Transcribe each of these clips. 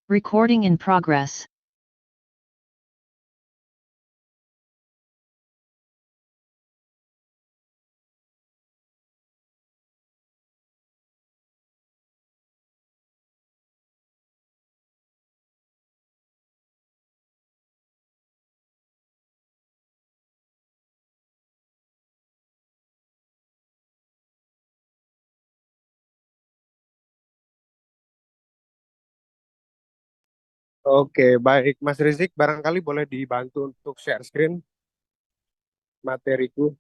Recording in progress. Oke, baik. Mas Rizik, barangkali boleh dibantu untuk share screen materiku.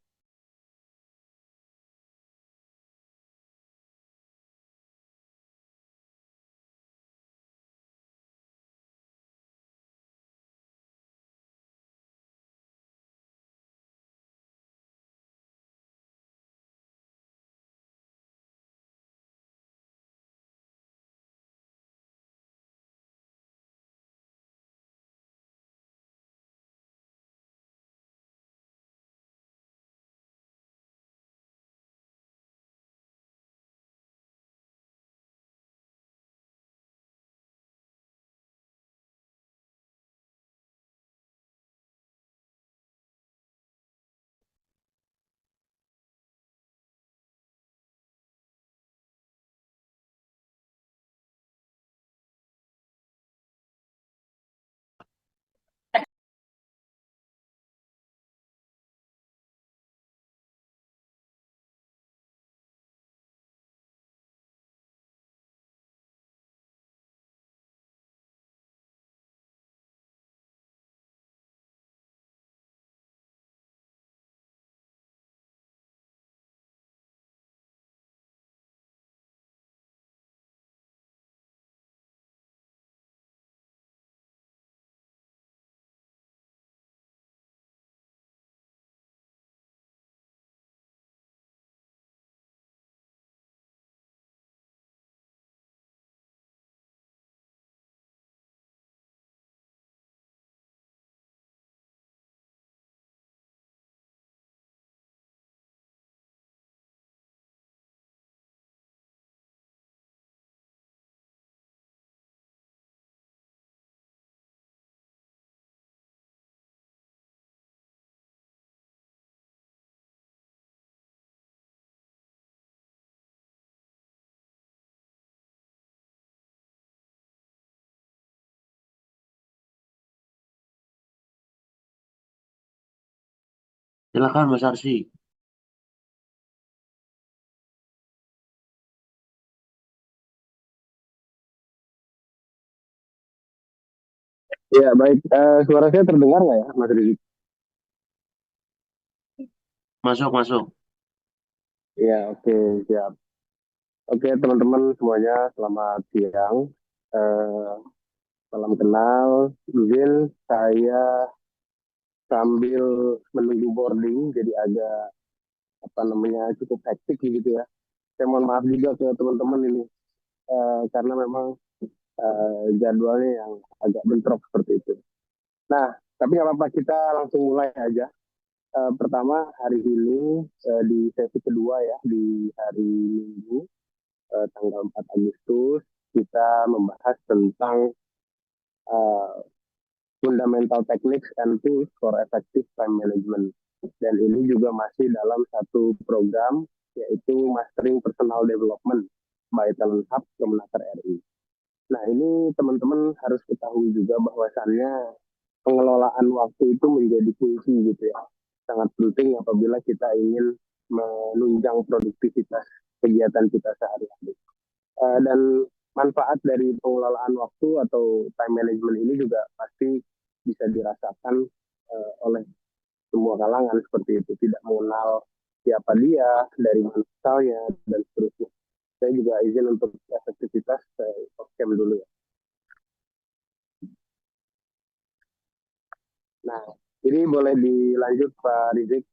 Silakan Mas Arsi. Ya, baik. Suara saya terdengar nggak ya, Mas Rizik? Masuk, masuk. Ya, oke, siap. Oke, teman-teman semuanya, selamat siang. Eh, Salam kenal. Izin saya sambil menunggu boarding, jadi agak apa namanya cukup hektik gitu ya. Saya mohon maaf juga ke teman-teman ini, karena memang jadwalnya yang agak bentrok seperti itu. Nah, tapi nggak apa-apa, kita langsung mulai aja. Pertama, hari ini di sesi kedua ya, di hari Minggu, tanggal 4 Agustus, kita membahas tentang uh, fundamental techniques and tools for effective time management. Dan ini juga masih dalam satu program, yaitu Mastering Personal Development by Talent Hub Kemenaker RI. Nah, ini teman-teman harus ketahui juga bahwasannya pengelolaan waktu itu menjadi kunci gitu ya. Sangat penting apabila kita ingin menunjang produktivitas kegiatan kita sehari-hari. Dan manfaat dari pengelolaan waktu atau time management ini juga pasti bisa dirasakan oleh semua kalangan seperti itu. Tidak mengenal siapa dia, dari mana asalnya, dan seterusnya. Saya juga izin untuk efektivitas off-cam dulu ya. Nah, ini boleh dilanjut Pak Rizik.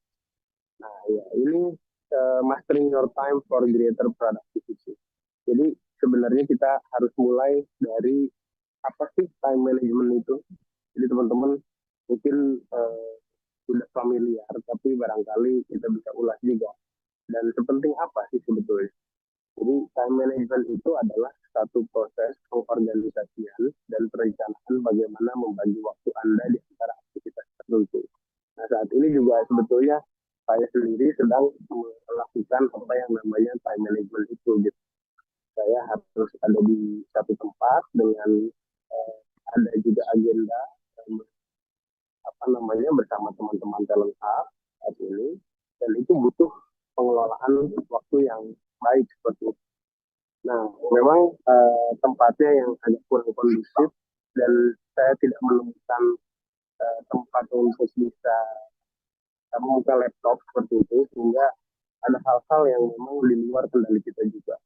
Nah, ya ini mastering your time for greater productivity. Jadi sebenarnya kita harus mulai dari apa sih time management itu. Jadi teman-teman mungkin sudah familiar, tapi barangkali kita bisa ulas juga. Dan sepenting apa sih sebetulnya? Jadi time management itu adalah satu proses pengorganisasian dan perencanaan bagaimana membagi waktu Anda di antara aktivitas tertentu. Nah, saat ini juga sebetulnya saya sendiri sedang melakukan apa yang namanya time management itu gitu. Saya harus ada di satu tempat dengan ada juga agenda apa namanya bersama teman-teman talent hub saat ini, dan itu butuh pengelolaan waktu yang baik seperti itu. Nah, memang tempatnya yang agak kurang kondusif dan saya tidak menemukan tempat untuk bisa membuka laptop seperti itu, sehingga ada hal-hal yang memang di luar kendali kita juga.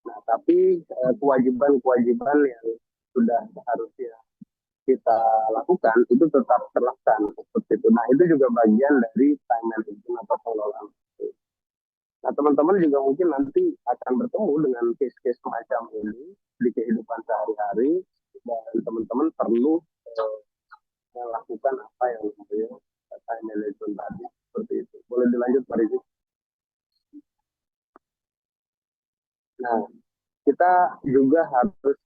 Nah, tapi kewajiban-kewajiban yang sudah seharusnya kita lakukan itu tetap terlaksana seperti itu. Nah, itu juga bagian dari time management atau pengelolaan. Nah, teman-teman juga mungkin nanti akan bertemu dengan case-case semacam ini di kehidupan sehari-hari, dan teman-teman perlu melakukan apa yang namanya time management tadi seperti itu. Boleh dilanjut, Pak Rizik? Nah, kita juga harus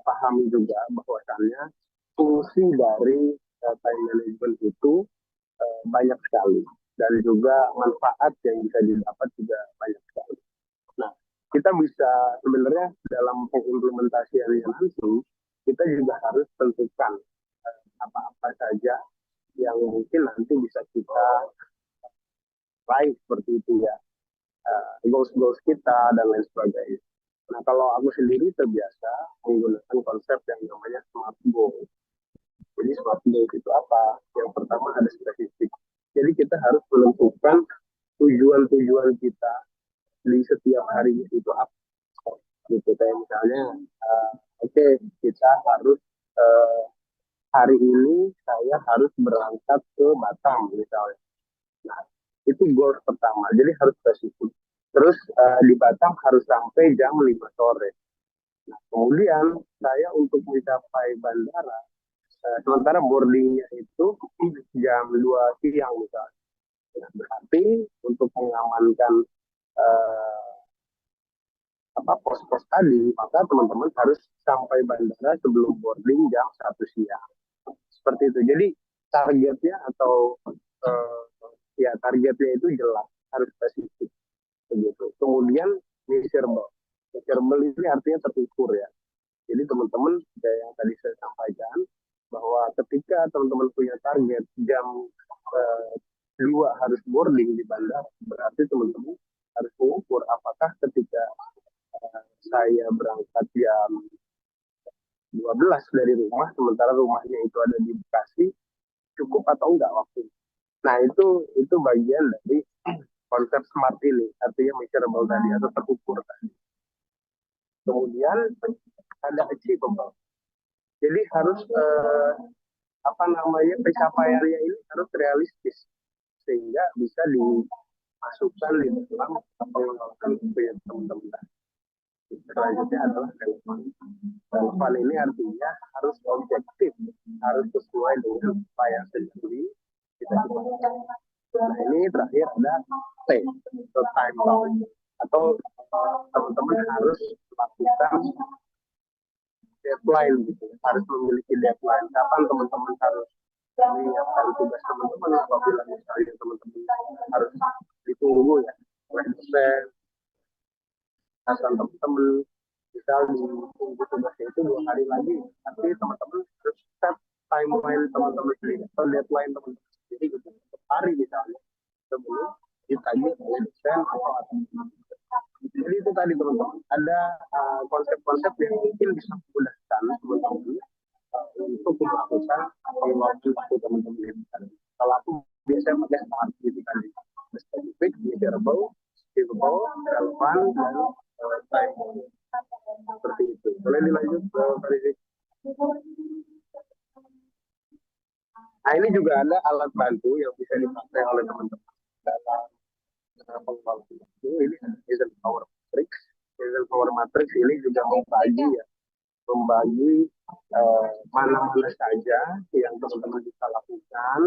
pahami juga bahwasannya fungsi dari time management itu banyak sekali, dan juga manfaat yang bisa didapat juga banyak sekali. Nah, kita bisa sebenarnya dalam pengimplementasiannya nanti kita juga harus tentukan apa-apa saja yang mungkin nanti bisa kita raih seperti itu ya, goals-goals kita dan lain sebagainya. Nah, kalau aku sendiri terbiasa menggunakan konsep yang namanya SMART goals. Jadi SMART goals itu apa? Yang pertama ada spesifik. Jadi kita harus menentukan tujuan-tujuan kita di setiap harinya itu apa. Gitu kayak misalnya, oke, kita harus hari ini saya harus berangkat ke Batam misalnya. Nah, itu goals pertama. Jadi harus spesifik. Terus di Batam harus sampai jam 5 sore. Nah, kemudian saya untuk mencapai bandara, sementara boardingnya itu jam 2 siang misalnya. Nah, berarti untuk mengamankan pos-pos tadi, maka teman-teman harus sampai bandara sebelum boarding jam 1 siang. Seperti itu. Jadi targetnya atau ya targetnya itu jelas, harus spesifik begitu. Kemudian measurable. Measurable ini artinya terukur ya. Jadi teman-teman kayak yang tadi saya sampaikan, bahwa ketika teman-teman punya target jam 2 harus boarding di bandara, berarti teman-teman harus mengukur apakah ketika saya berangkat jam 12 dari rumah, sementara rumahnya itu ada di Bekasi, cukup atau enggak waktu. Nah, itu bagian dari konsep SMART ini, artinya measurable tadi atau terukur tadi. Kemudian ada achievable. Jadi harus pencapaiannya ini harus realistis sehingga bisa dimasukkan di dalam pengelolaan punya teman-teman. Selanjutnya adalah relevan. Relevan ini artinya harus objektif, harus sesuai dengan apa yang sendiri kita lakukan. Nah, ini terakhir ada T, atau time bound, atau teman-teman harus melakukan deadline gitu, harus memiliki deadline. Kapan teman-teman harus menyiapkan tugas teman-teman, apabila misalnya teman-teman harus ditunggu ya oleh dosen, asal teman-teman misal ditunggu tugasnya itu 2 hari lagi, tapi teman-teman harus set timeline teman-teman sendiri atau deadline teman-teman sendiri gitu, hari misalnya sebelum ditagih oleh dosen atau teman-teman. Jadi itu tadi teman-teman, ada konsep-konsep yang mungkin bisa memudahkan teman-teman untuk melakukan pengelolaan waktu teman-teman ini. Kalau aku biasanya pakai SMART gitu tadi, spesifik, measurable, achievable, relevan, dan time. Seperti itu. Boleh dilanjut, Pak Rizik? Nah, ini juga ada alat bantu yang bisa dipakai oleh teman-teman dalam pengelolaan waktu. Ini ada Eisenhower Matrix. Eisenhower Matrix ini juga membagi mana-mana saja yang teman-teman bisa lakukan,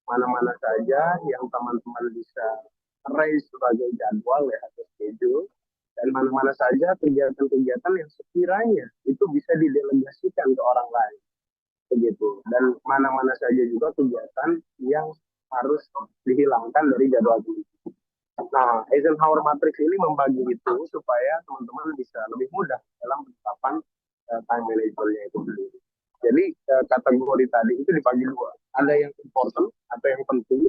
mana-mana saja yang teman-teman bisa raise sebagai jadwal ya atau schedule, dan mana-mana saja kegiatan-kegiatan yang sekiranya itu bisa didelegasikan ke orang lain begitu, dan mana-mana saja juga kegiatan yang harus dihilangkan dari jadwal ini. Nah, Eisenhower Matrix ini membagi itu supaya teman-teman bisa lebih mudah dalam penerapan time management-nya itu sendiri. Jadi kategori tadi itu dibagi dua. Ada yang important atau yang penting,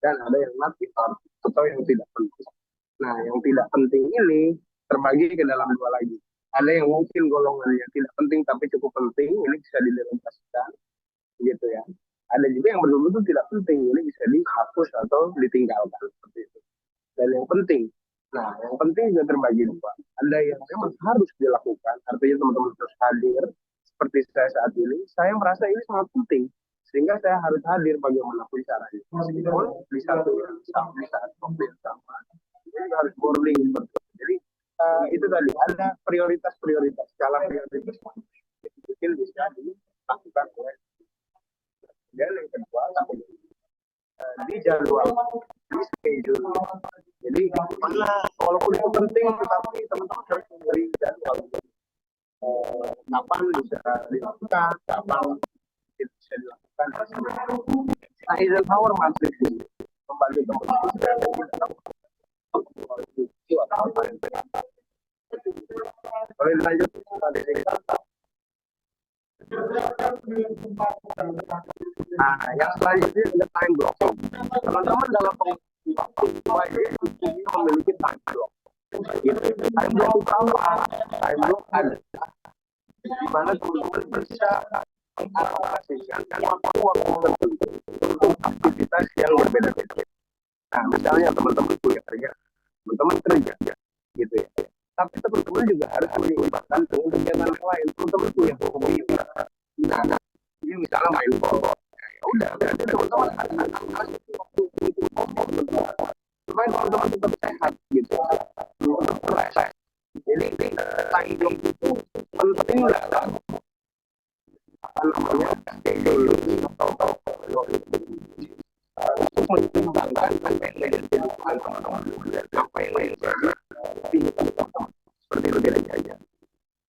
dan ada yang not important atau yang tidak penting. Nah, yang tidak penting ini terbagi ke dalam dua lagi. Ada yang mungkin golongannya tidak penting tapi cukup penting, ini bisa didelegasikan, gitu ya. Ada juga yang betul-betul tidak penting, ini bisa dihapus atau ditinggalkan seperti itu. Dan yang penting, nah yang penting juga terbagi dua. Ada yang memang harus dilakukan, artinya teman-teman harus hadir. Seperti saya saat ini, saya merasa ini sangat penting, sehingga saya harus hadir bagaimanapun caranya. Meskipun di satu di saat COVID sama, ini harus boarding. Jadi itu tadi ada prioritas-prioritas, skala prioritas mungkin bisa dilakukan oleh. Dan yang kedua, di jadwal, di schedule. Jadi mana walaupun itu penting, tetapi teman-teman harus memberi jadwal. Kapan bisa dilakukan, kapan bisa dilakukan. Nah, Eisenhower Matrix ini membagi teman-teman itu atau apa yang boleh dilanjut tadi. Nah, yang selanjutnya ada time blocking. Teman-teman dalam wajib memiliki time block. Time block apa? Time block ada di mana teman-teman bisa mengalokasikan waktu tertentu untuk aktivitas yang berbeda-beda. Nah, misalnya teman-teman kuliah kerja, teman-teman kerja, gitu ya. Tapi teman-teman juga harus menyeimbangkan dengan kegiatan yang lain. Teman-teman punya hobi, nah, ini misalnya main bola. Ya udah, berarti teman-teman harus waktu untuk hobi supaya teman-teman tetap sehat, gitu. Tetap fresh. Jadi time block itu penting lah, apa namanya, schedule untuk menyeimbangkan teman-teman apa yang lain seperti itu aja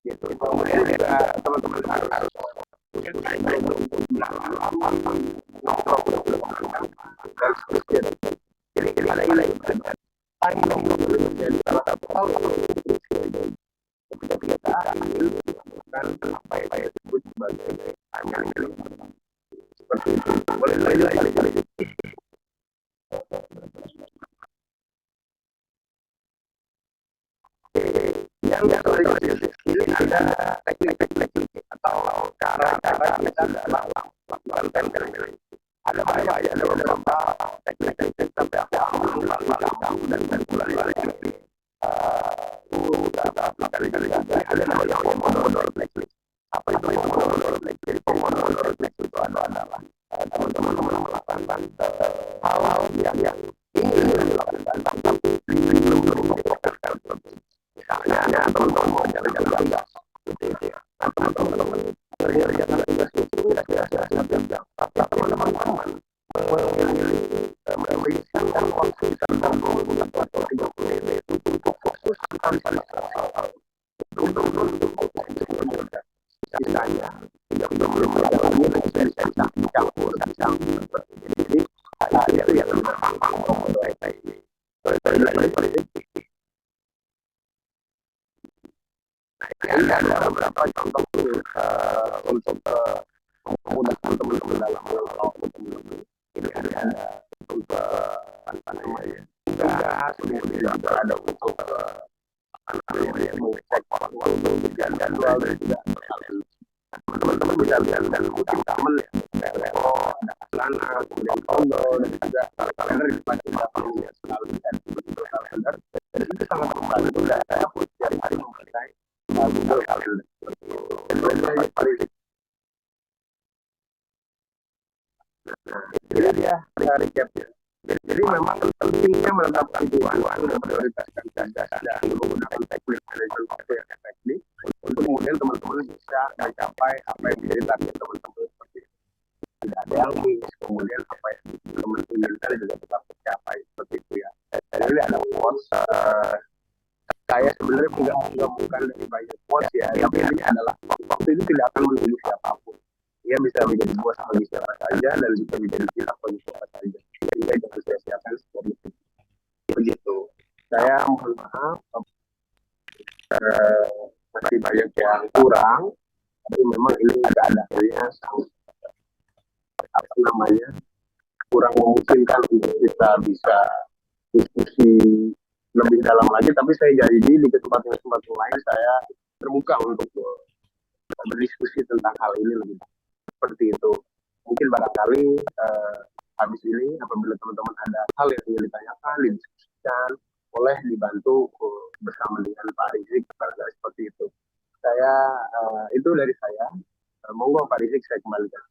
gitu. Kemudian juga teman-teman harus dan seterusnya. Jadi ada ini time menjadi salah satu hal ketika kita ingin melakukan apa yang saya sebut sebagai time management seperti itu. Boleh lanjut. Yang selanjutnya ini ada teknik-teknik atau cara-cara kita dalam melakukan time management. Ada beberapa teknik-teknik sampai aku ambil kamu dan bulan ini. Ada namanya Pomodoro Technique. Apa itu Pomodoro Technique? Jadi Pomodoro Technique itu adalah teman-teman melakukan hal-hal yang ingin dilakukan tapi belum dilakukan. Misalnya teman-teman mau jalan-jalan tugas, gitu ya. Nah, teman-teman jalan tugas itu kira-kira jam, tapi teman-teman memilih menghabiskan waktu sekitar 20 menit atau 30 menit untuk fokus pada hal untuk sisanya 30 menit lagi bisa dicampur. Jadi ada yang gampang mulai ini. Ada beberapa contoh untuk memudahkan teman-teman dalam melakukan teman-teman. Ini ada untuk apa namanya tugas, kemudian juga ada untuk apa namanya mengecek waktu dan jadwal dan juga teman-teman bisa lihat dan mungkin teman ya Trello, ada Asana, kemudian Todo dan juga kalender di depan kita punya selalu bisa begitu kalender. Dan itu sangat membantu dan saya pun dari hari memakai Google Calendar seperti itu. Jadi dia recapnya. Jadi memang pentingnya menetapkan tujuan dan prioritaskan tugas dan menggunakan teknik manajemen waktu yang efektif untuk kemudian teman-teman bisa mencapai apa yang menjadi target teman-teman seperti itu. Tidak ada yang miss, kemudian apa yang teman-teman inginkan juga tetap tercapai seperti itu ya. Jadi ada quotes saya sebenarnya tidak menggabungkan dari banyak bos ya, tapi ini adalah waktu itu tidak akan menunggu siapapun. Dia bisa menjadi bos bagi siapa saja dan bisa menjadi pilot bagi siapa saja. Sehingga jangan sia-siakan seperti itu. Begitu. Saya mohon maaf, eh, masih banyak yang kurang, tapi memang ini keadaannya sangat apa namanya kurang memungkinkan untuk kita bisa diskusi lebih dalam lagi. Tapi saya janji di kesempatan-kesempatan lain saya terbuka untuk berdiskusi tentang hal ini lebih seperti itu. Mungkin barangkali habis ini apabila teman-teman ada hal yang ingin ditanyakan, didiskusikan, boleh dibantu bersama dengan Pak Rizik barangkali seperti itu. Saya itu dari saya. Monggo Pak Rizik saya kembalikan.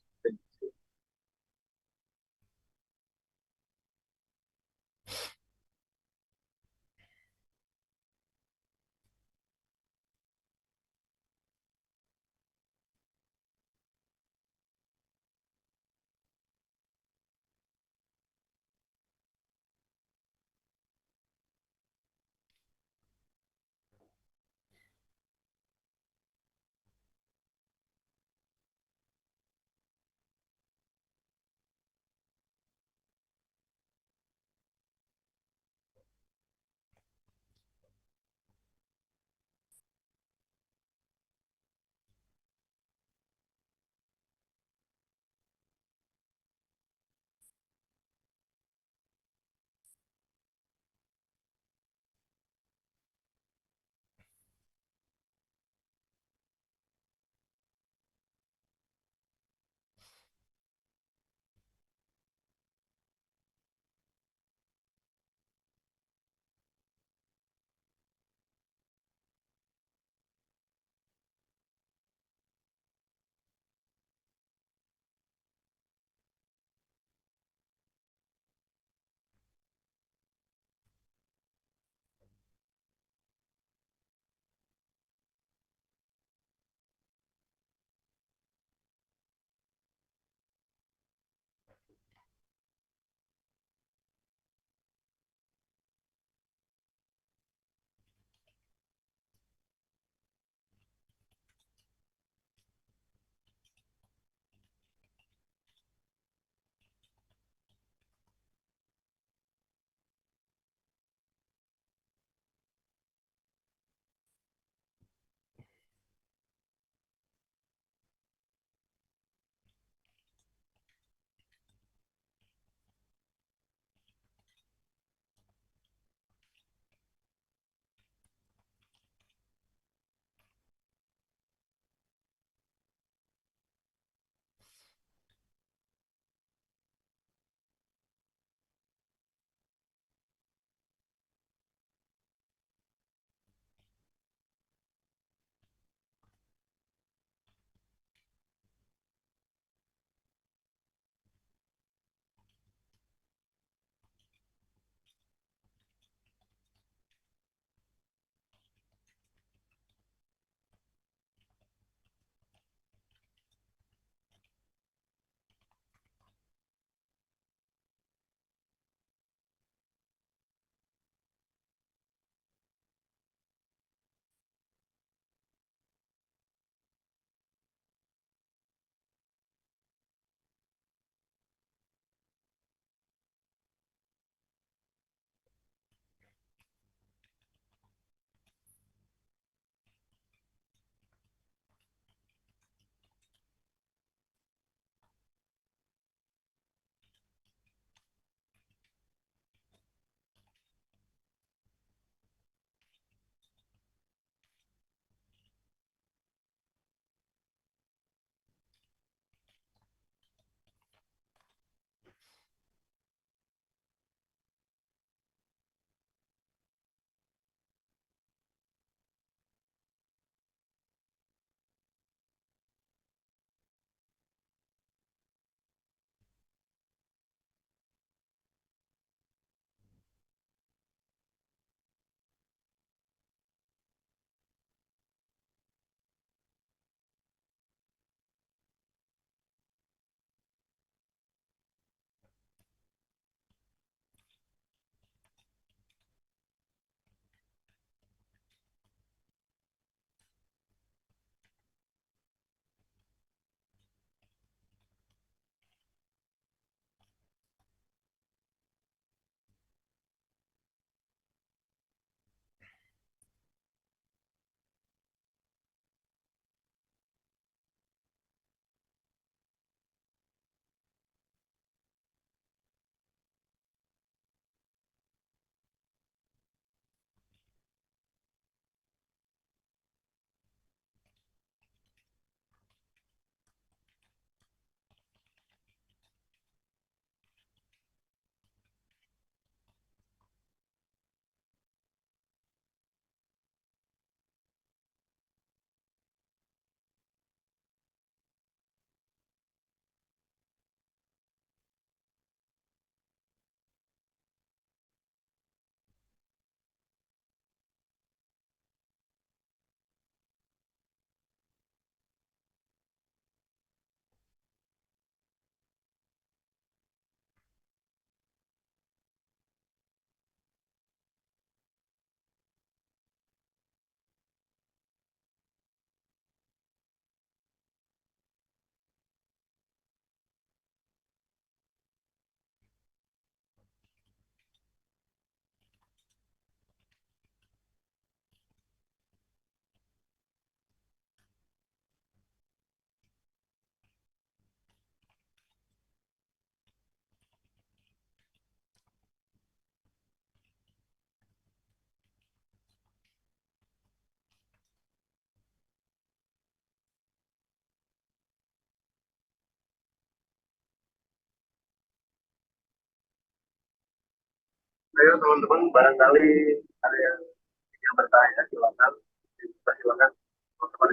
Ayo teman-teman, barangkali ada yang bertanya, silakan. Silakan, teman-teman.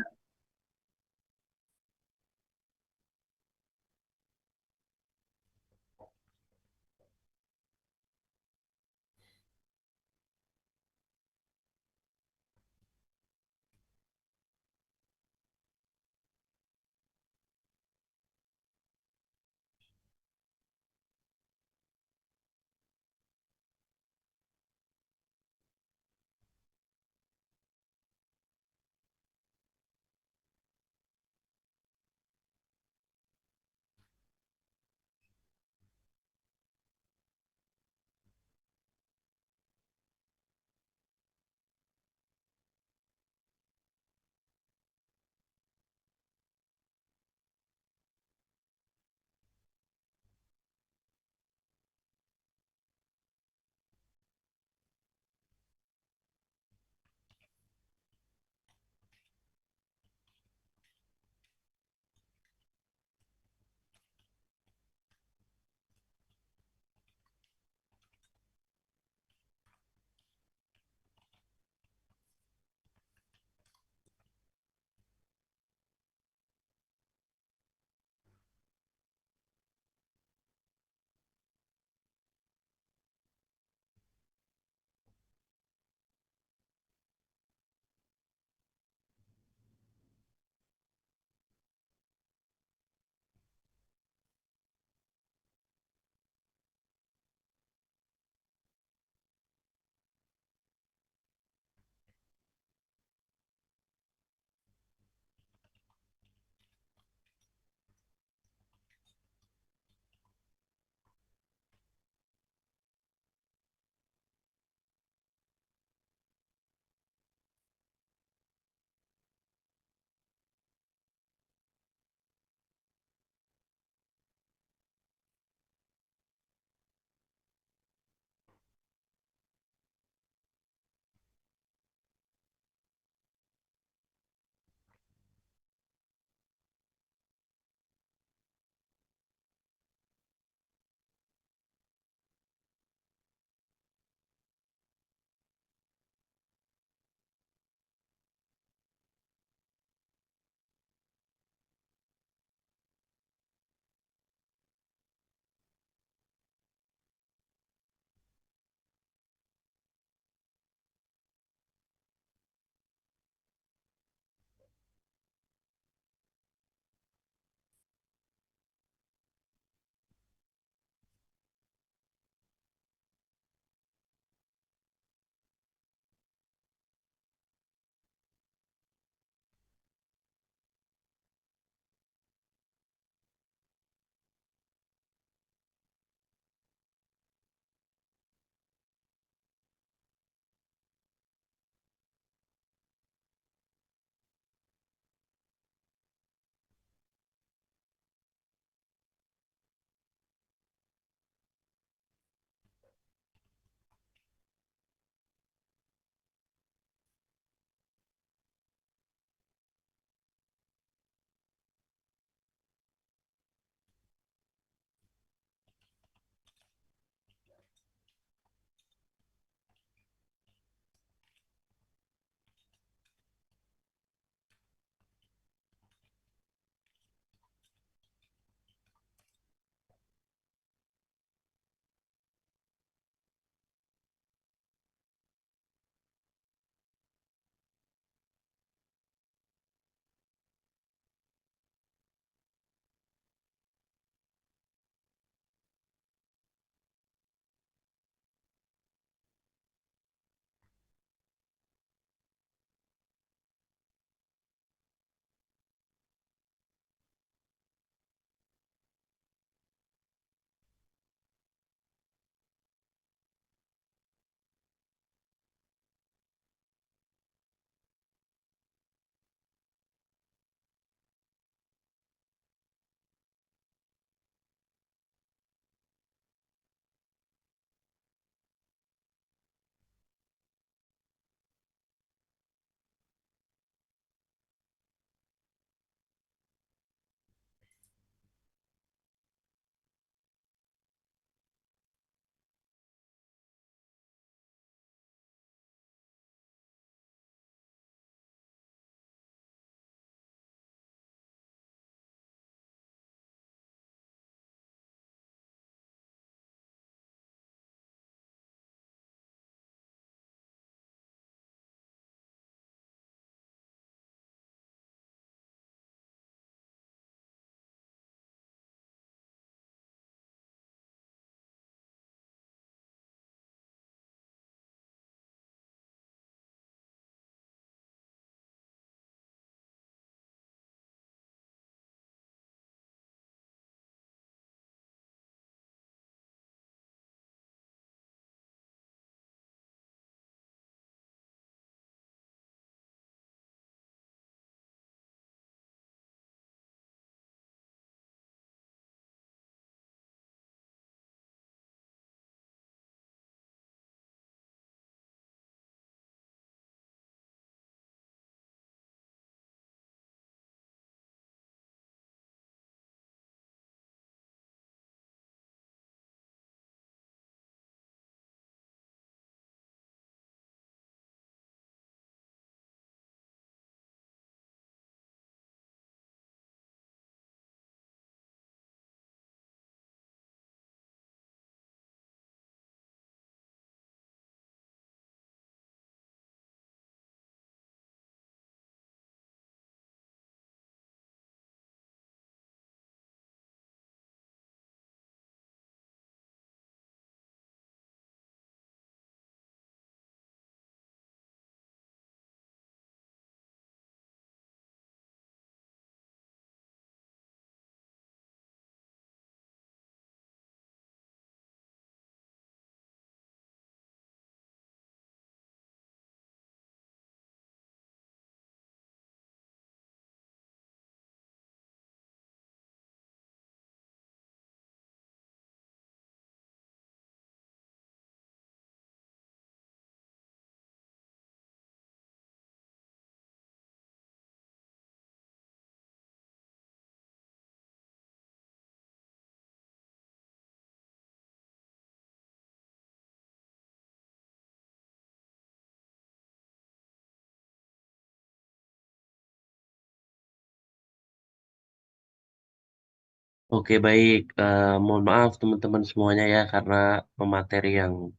Oke, baik. Mohon maaf teman-teman semuanya ya, karena pemateri yang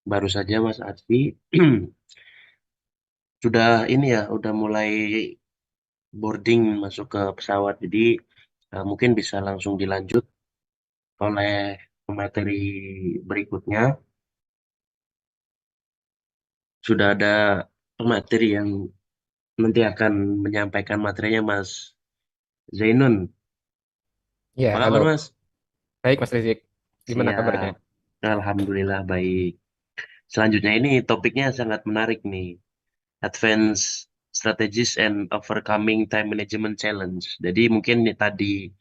baru saja Mas Arfi sudah ini ya, udah mulai boarding masuk ke pesawat. Jadi mungkin bisa langsung dilanjut oleh pemateri berikutnya. Sudah ada pemateri yang nanti akan menyampaikan materinya Mas Zainun. Apa Ya, kabar halo. Mas? Baik, Mas Rizik. Gimana Siap. kabarnya? Alhamdulillah baik. Selanjutnya ini topiknya sangat menarik nih. Advanced Strategies and Overcoming Time Management Challenge. Jadi mungkin ini tadi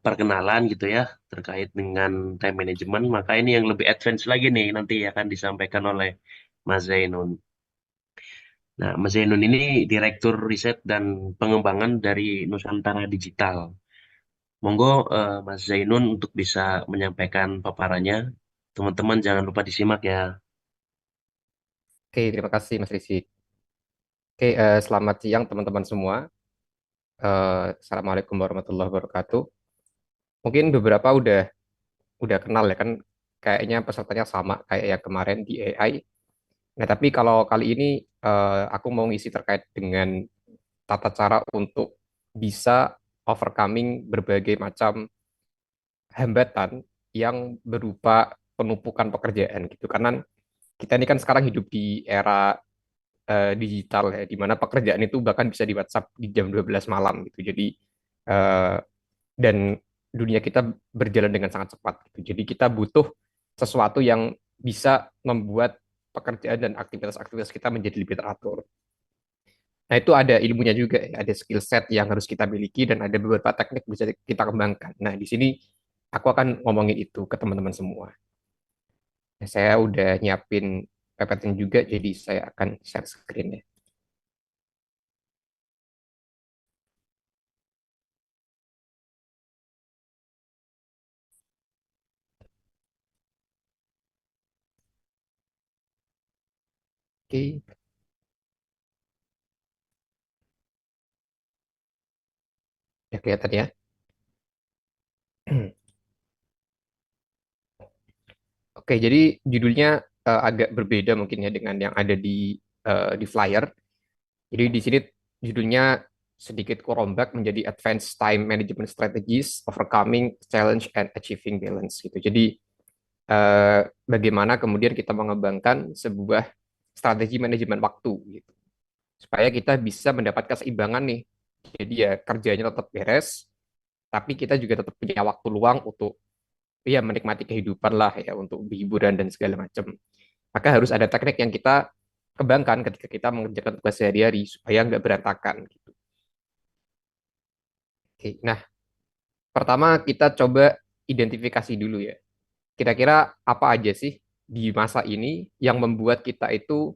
perkenalan gitu ya terkait dengan time management. Maka ini yang lebih advance lagi nih nanti akan disampaikan oleh Mas Zainun. Nah, Mas Zainun ini Direktur Riset dan Pengembangan dari Nusantara Digital. Monggo Mas Zainun untuk bisa menyampaikan paparannya. Teman-teman jangan lupa disimak ya. Oke, terima kasih Mas Rizik. Oke, selamat siang teman-teman semua. Assalamualaikum warahmatullahi wabarakatuh. Mungkin beberapa udah kenal ya kan, kayaknya pesertanya sama kayak yang kemarin di AI. Nah, tapi kalau kali ini aku mau ngisi terkait dengan tata cara untuk bisa overcoming berbagai macam hambatan yang berupa penumpukan pekerjaan gitu. Karena kita ini kan sekarang hidup di era digital ya, di mana pekerjaan itu bahkan bisa di WhatsApp di jam 12 malam gitu. Jadi eh, dan dunia kita berjalan dengan sangat cepat gitu. Jadi kita butuh sesuatu yang bisa membuat pekerjaan dan aktivitas-aktivitas kita menjadi lebih teratur. Nah, itu ada ilmunya juga ya, ada skill set yang harus kita miliki dan ada beberapa teknik bisa kita kembangkan. Nah, di sini aku akan ngomongin itu ke teman-teman semua. Nah, saya udah nyiapin PPT juga, jadi saya akan share screen ya. Oke, ya kelihatan ya. Oke, jadi judulnya agak berbeda mungkin ya dengan yang ada di flyer. Jadi di sini judulnya sedikit kurombak menjadi Advanced Time Management Strategies, Overcoming Challenge and Achieving Balance gitu. Jadi bagaimana kemudian kita mengembangkan sebuah strategi manajemen waktu gitu, supaya kita bisa mendapat keseimbangan nih. Jadi ya kerjanya tetap beres, tapi kita juga tetap punya waktu luang untuk ya menikmati kehidupan lah ya, untuk hiburan dan segala macam. Maka harus ada teknik yang kita kembangkan ketika kita mengerjakan tugas sehari-hari supaya nggak berantakan gitu. Oke, nah pertama kita coba identifikasi dulu ya. Kira-kira apa aja sih di masa ini yang membuat kita itu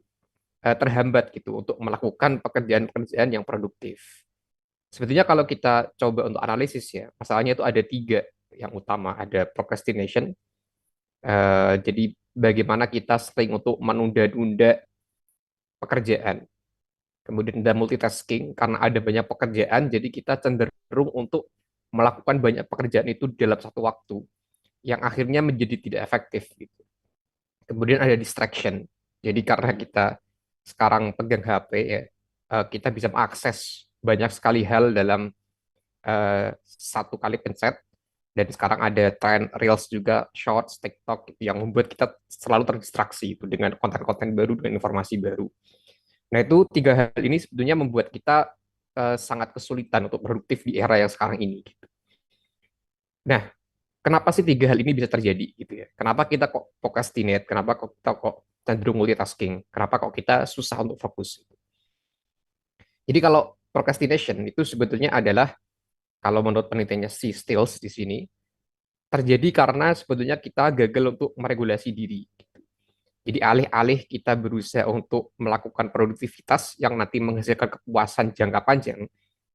terhambat gitu untuk melakukan pekerjaan-pekerjaan yang produktif. Sebetulnya kalau kita coba untuk analisis ya, masalahnya itu ada tiga yang utama. Ada procrastination, jadi bagaimana kita sering untuk menunda-nunda pekerjaan. Kemudian ada multitasking, karena ada banyak pekerjaan, jadi kita cenderung untuk melakukan banyak pekerjaan itu dalam satu waktu, yang akhirnya menjadi tidak efektif. Gitu. Kemudian ada distraction, jadi karena kita sekarang pegang HP ya, kita bisa mengakses banyak sekali hal dalam satu kali pencet, dan sekarang ada tren Reels juga, Shorts, TikTok gitu, yang membuat kita selalu terdistraksi itu dengan konten-konten baru, dengan informasi baru. Nah, itu tiga hal ini sebetulnya membuat kita sangat kesulitan untuk produktif di era yang sekarang ini. Gitu. Nah, kenapa sih tiga hal ini bisa terjadi gitu ya? Kenapa kita kok procrastinate? Kenapa kok kita kok cenderung multitasking? Kenapa kok kita susah untuk fokus? Jadi kalau procrastination itu sebetulnya adalah, kalau menurut penelitiannya si Stills di sini, terjadi karena sebetulnya kita gagal untuk meregulasi diri. Jadi alih-alih kita berusaha untuk melakukan produktivitas yang nanti menghasilkan kepuasan jangka panjang,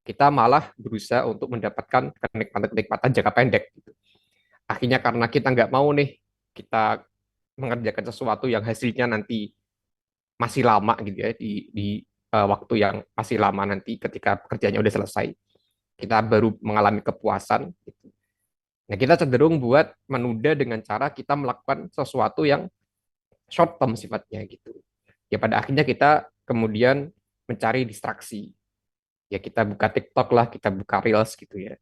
kita malah berusaha untuk mendapatkan kenikmatan-kenikmatan jangka pendek. Gitu. Akhirnya karena kita nggak mau nih, kita mengerjakan sesuatu yang hasilnya nanti masih lama gitu ya, di waktu yang masih lama nanti ketika pekerjaannya udah selesai. Kita baru mengalami kepuasan. Gitu. Nah, kita cenderung buat menunda dengan cara kita melakukan sesuatu yang short term sifatnya gitu. Ya pada akhirnya kita kemudian mencari distraksi. Ya kita buka TikTok lah, kita buka Reels gitu ya.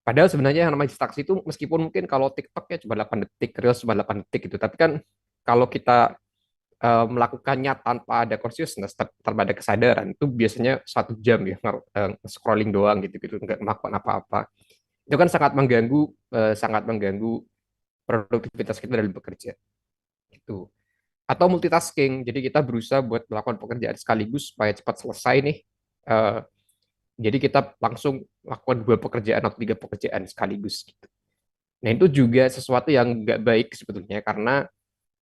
Padahal sebenarnya yang namanya distraksi itu meskipun mungkin kalau TikTok ya cuma 8 detik, Reels cuma 8 detik gitu. Tapi kan kalau kita melakukannya tanpa ada consciousness, tanpa ada kesadaran, itu biasanya 1 jam ya scrolling doang gitu-gitu, nggak melakukan apa-apa. Itu kan sangat mengganggu produktivitas kita dalam bekerja. Gitu. Atau multitasking, jadi kita berusaha buat melakukan pekerjaan sekaligus supaya cepat selesai nih. Eh, jadi kita langsung lakukan 2 pekerjaan atau 3 pekerjaan sekaligus gitu. Nah itu juga sesuatu yang nggak baik sebetulnya karena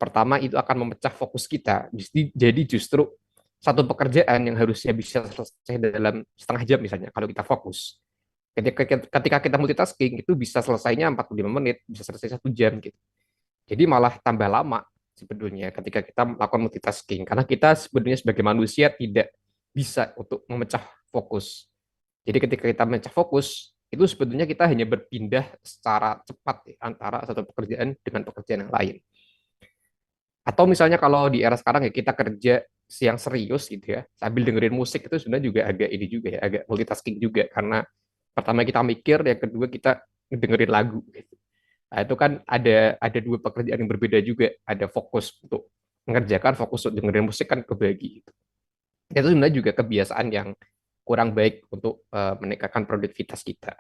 pertama itu akan memecah fokus kita. Jadi justru satu pekerjaan yang harusnya bisa selesai dalam setengah jam misalnya kalau kita fokus. Ketika kita multitasking itu bisa selesainya 45 menit, bisa selesai 1 jam gitu. Jadi malah tambah lama sebetulnya ketika kita melakukan multitasking karena kita sebenarnya sebagai manusia tidak bisa untuk memecah fokus. Jadi ketika kita memecah fokus itu sebetulnya kita hanya berpindah secara cepat ya, antara satu pekerjaan dengan pekerjaan yang lain. Atau misalnya kalau di era sekarang ya kita kerja siang serius gitu ya, sambil dengerin musik itu sebenarnya juga agak ini juga ya, agak multitasking juga karena pertama kita mikir, yang kedua kita dengerin lagu gitu. Nah, itu kan ada 2 pekerjaan yang berbeda juga, ada fokus untuk mengerjakan, fokus untuk dengerin musik kan kebagi gitu. Itu sebenarnya juga kebiasaan yang kurang baik untuk meningkatkan produktivitas kita.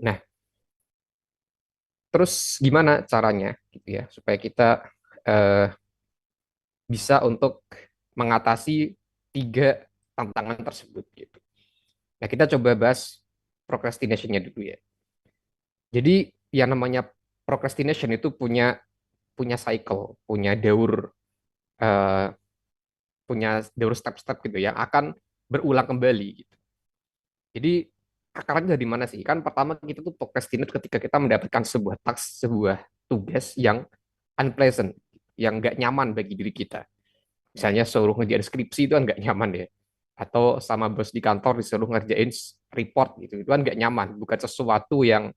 Nah, terus gimana caranya gitu ya supaya kita uh, bisa untuk mengatasi 3 tantangan tersebut gitu. Nah, kita coba bahas procrastination-nya dulu ya. Jadi yang namanya procrastination itu punya punya cycle, uh, punya daur step-step gitu yang akan berulang kembali gitu. Jadi akarnya dari mana sih? Kan pertama kita tuh procrastinate ketika kita mendapatkan sebuah task, sebuah tugas yang unpleasant, yang nggak nyaman bagi diri kita. Misalnya suruh ngerjain skripsi itu kan nggak nyaman ya. Atau sama bos di kantor disuruh ngerjain report gitu. Itu kan nggak nyaman. Bukan sesuatu yang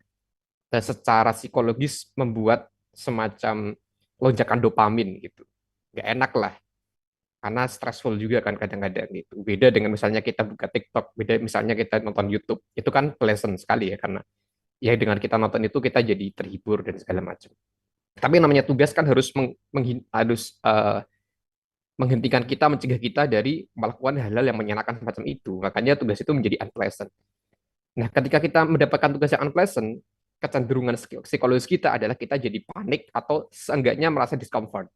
secara psikologis membuat semacam lonjakan dopamin gitu. Nggak enak lah. Karena stressful juga kan kadang-kadang gitu. Beda dengan misalnya kita buka TikTok, beda misalnya kita nonton YouTube. Itu kan pleasant sekali ya karena ya dengan kita nonton itu kita jadi terhibur dan segala macam. Tapi namanya tugas kan harus menghentikan kita, mencegah kita dari melakukan hal-hal yang menyenangkan semacam itu. Makanya tugas itu menjadi unpleasant. Nah, ketika kita mendapatkan tugas yang unpleasant, kecenderungan psikologis kita adalah kita jadi panik atau seenggaknya merasa discomfort.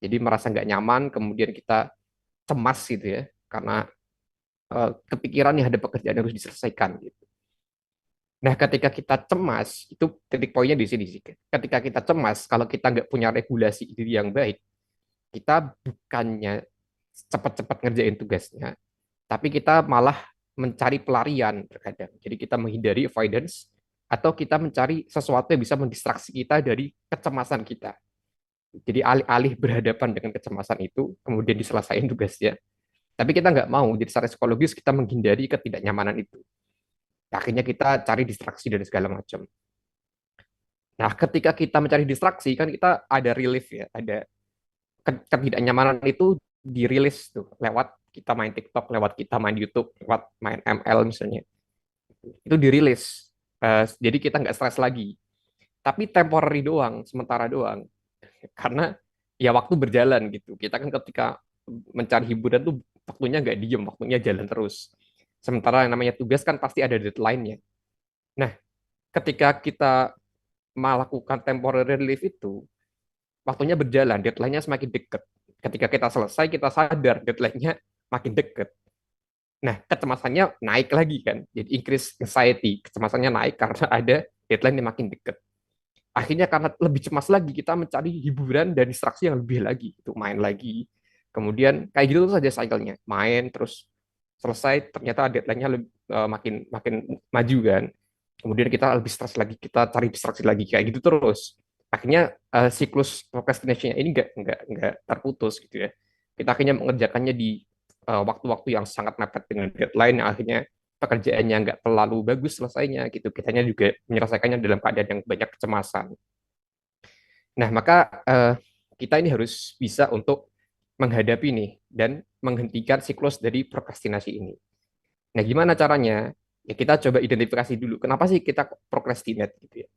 Jadi merasa nggak nyaman, kemudian kita cemas gitu ya, karena kepikiran nih ada pekerjaan yang harus diselesaikan gitu. Nah, ketika kita cemas, itu titik poinnya di sini sih. Ketika kita cemas, kalau kita nggak punya regulasi diri yang baik, kita bukannya cepat-cepat ngerjain tugasnya, tapi kita malah mencari pelarian terkadang. Jadi kita menghindari avoidance atau kita mencari sesuatu yang bisa mendistraksi kita dari kecemasan kita. Jadi alih-alih berhadapan dengan kecemasan itu, kemudian diselesaikan tugasnya. Tapi kita nggak mau, jadi secara psikologis kita menghindari ketidaknyamanan itu. Akhirnya kita cari distraksi dan segala macam. Nah, ketika kita mencari distraksi, kan kita ada relief ya, ada ketidaknyamanan itu dirilis tuh lewat kita main TikTok, lewat kita main YouTube, lewat main ML misalnya. Itu dirilis. Jadi kita nggak stres lagi. Tapi temporary doang, sementara doang. Karena ya waktu berjalan gitu. Kita kan ketika mencari hiburan tuh waktunya nggak diem, waktunya jalan terus. Sementara yang namanya tugas kan pasti ada deadline-nya. Nah, ketika kita melakukan temporary relief itu, waktunya berjalan, deadline-nya semakin dekat. Ketika kita selesai, kita sadar deadline-nya makin dekat. Nah, kecemasannya naik lagi kan. Jadi increase anxiety, kecemasannya naik karena ada deadline yang makin dekat. Akhirnya karena lebih cemas lagi, kita mencari hiburan dan distraksi yang lebih lagi. Itu main lagi. Kemudian kayak gitu terus saja cycle-nya. Main, terus selesai, ternyata deadline-nya makin makin maju kan. Kemudian kita lebih stres lagi, kita cari distraksi lagi. Kayak gitu terus. Akhirnya siklus procrastination ini nggak terputus gitu ya. Kita akhirnya mengerjakannya di waktu-waktu yang sangat mepet dengan deadline yang akhirnya pekerjaannya nggak terlalu bagus selesainya gitu. Kitanya juga menyelesaikannya dalam keadaan yang banyak kecemasan. Nah, maka kita ini harus bisa untuk menghadapi nih dan menghentikan siklus dari prokrastinasi ini. Nah, gimana caranya? Ya kita coba identifikasi dulu. Kenapa sih kita procrastinate gitu ya?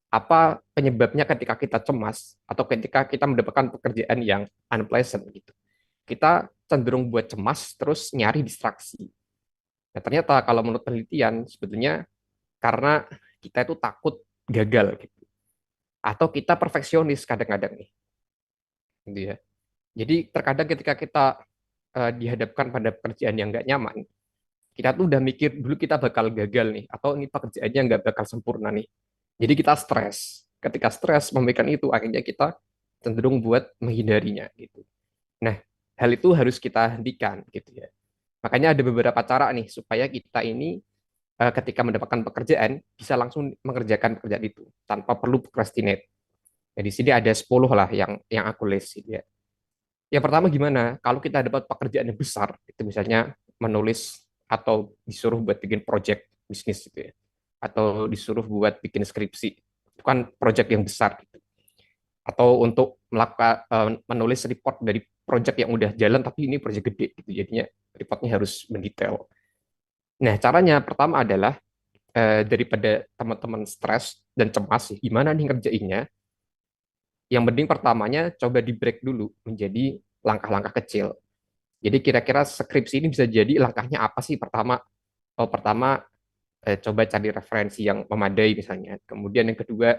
Apa penyebabnya ketika kita cemas atau ketika kita mendapatkan pekerjaan yang unpleasant gitu. Kita cenderung buat cemas terus nyari distraksi. Nah, ternyata kalau menurut penelitian sebetulnya karena kita itu takut gagal gitu. Atau kita perfeksionis kadang-kadang nih. Gitu ya. Jadi terkadang ketika kita dihadapkan pada pekerjaan yang nggak nyaman, kita tuh udah mikir dulu kita bakal gagal nih, atau ini pekerjaannya nggak bakal sempurna nih. Jadi kita stres. Ketika stres memikirkan itu, akhirnya kita cenderung buat menghindarinya gitu. Nah, hal itu harus kita hentikan gitu ya. Makanya ada beberapa cara nih supaya kita ini ketika mendapatkan pekerjaan bisa langsung mengerjakan pekerjaan itu tanpa perlu procrastinate. Jadi sini ada 10 lah yang aku list gitu ya. Yang pertama gimana? Kalau kita dapat pekerjaan yang besar, itu misalnya menulis atau disuruh buat bikin project bisnis gitu ya, atau disuruh buat bikin skripsi, itu kan project yang besar gitu. Atau untuk melakukan menulis report dari project yang udah jalan tapi ini project gede gitu, jadinya reportnya harus mendetail. Nah, caranya pertama adalah daripada teman-teman stres dan cemas, gimana nih ngerjainnya? Yang penting pertamanya coba di break dulu menjadi langkah-langkah kecil. Jadi kira-kira skripsi ini bisa jadi langkahnya apa sih? Pertama coba cari referensi yang memadai misalnya. Kemudian yang kedua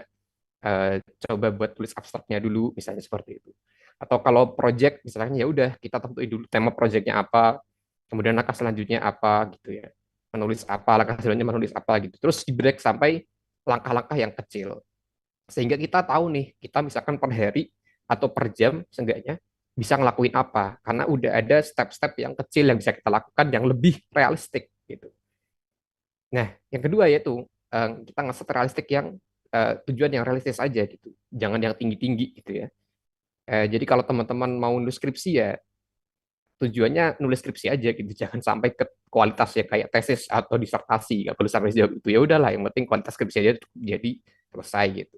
coba buat tulis abstraknya dulu misalnya seperti itu. Atau kalau project misalnya ya udah kita tentuin dulu tema projectnya apa, kemudian langkah selanjutnya apa gitu ya. Menulis apa, langkah selanjutnya menulis apa gitu. Terus di break sampai langkah-langkah yang kecil. Sehingga kita tahu nih, kita misalkan per hari atau per jam seenggaknya bisa ngelakuin apa. Karena udah ada step-step yang kecil yang bisa kita lakukan yang lebih realistik gitu. Nah, yang kedua yaitu kita ngeset realistik yang tujuan yang realistis aja gitu. Jangan yang tinggi-tinggi gitu ya. Jadi kalau teman-teman mau nulis skripsi ya tujuannya nulis skripsi aja gitu. Jangan sampai ke kualitas ya kayak tesis atau disertasi. Gak perlu sampai sejauh itu. Ya udahlah, yang penting kualitas skripsi aja jadi selesai gitu.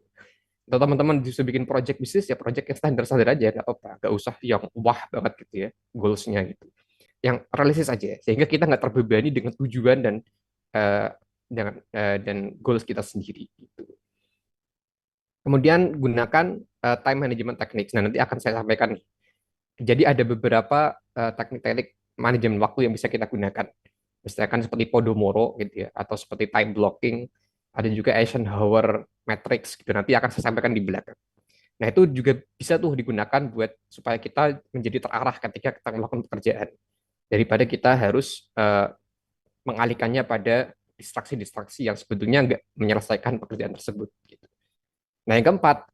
Atau teman-teman justru bikin project bisnis ya project yang standar-standar aja nggak apa-apa, nggak usah yang wah banget gitu ya goalsnya gitu, yang realistis aja sehingga kita nggak terbebani dengan tujuan dan dan goals kita sendiri gitu. Kemudian gunakan time management techniques. Nah, nanti akan saya sampaikan nih. Jadi ada beberapa teknik-teknik manajemen waktu yang bisa kita gunakan. Misalkan seperti Pomodoro gitu ya, atau seperti time blocking, ada juga Eisenhower matrix gitu. Nanti akan saya sampaikan di belakang. Nah, itu juga bisa tuh digunakan buat supaya kita menjadi terarah ketika kita melakukan pekerjaan. Daripada kita harus mengalihkannya pada distraksi-distraksi yang sebetulnya nggak menyelesaikan pekerjaan tersebut. Gitu. Nah, yang keempat,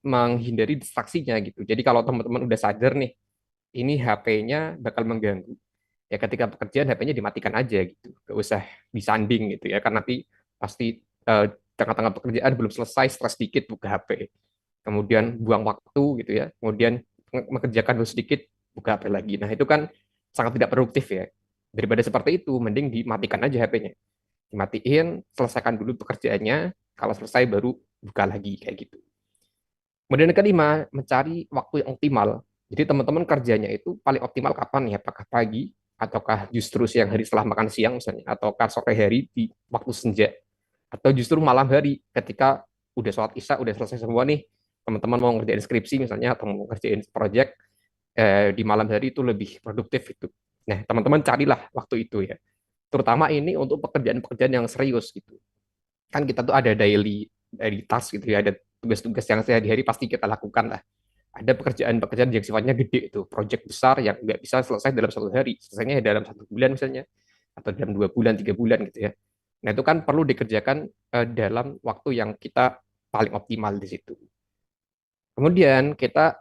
menghindari distraksinya gitu. Jadi kalau teman-teman udah sadar nih, ini HP-nya bakal mengganggu. Ya ketika pekerjaan HP-nya dimatikan aja gitu. Gak usah disanding gitu ya. Karena nanti pasti tengah-tengah pekerjaan belum selesai, stres dikit buka HP. Kemudian buang waktu gitu ya. Kemudian mengerjakan dulu sedikit, buka HP lagi. Nah itu kan sangat tidak produktif ya. Daripada seperti itu, mending dimatikan aja HP-nya. Dimatiin, selesaikan dulu pekerjaannya. Kalau selesai baru buka lagi kayak gitu. Kemudian yang kelima, mencari waktu yang optimal. Jadi teman-teman kerjanya itu paling optimal kapan ya? Apakah pagi, ataukah justru siang hari setelah makan siang misalnya, ataukah sore hari di waktu senja, atau justru malam hari ketika udah sholat isya, udah selesai semua nih, teman-teman mau ngerjain skripsi misalnya, atau mau ngerjain project, di malam hari itu lebih produktif itu. Nah, teman-teman carilah waktu itu ya. Terutama ini untuk pekerjaan-pekerjaan yang serius gitu. Kan kita tuh ada daily task gitu ya, ada tugas-tugas yang sehari-hari pasti kita lakukan lah. Ada pekerjaan-pekerjaan yang sifatnya gede itu, project besar yang nggak bisa selesai dalam satu hari, selesainya dalam 1 bulan misalnya, atau dalam 2 bulan, 3 bulan gitu ya. Nah itu kan perlu dikerjakan dalam waktu yang kita paling optimal di situ. Kemudian kita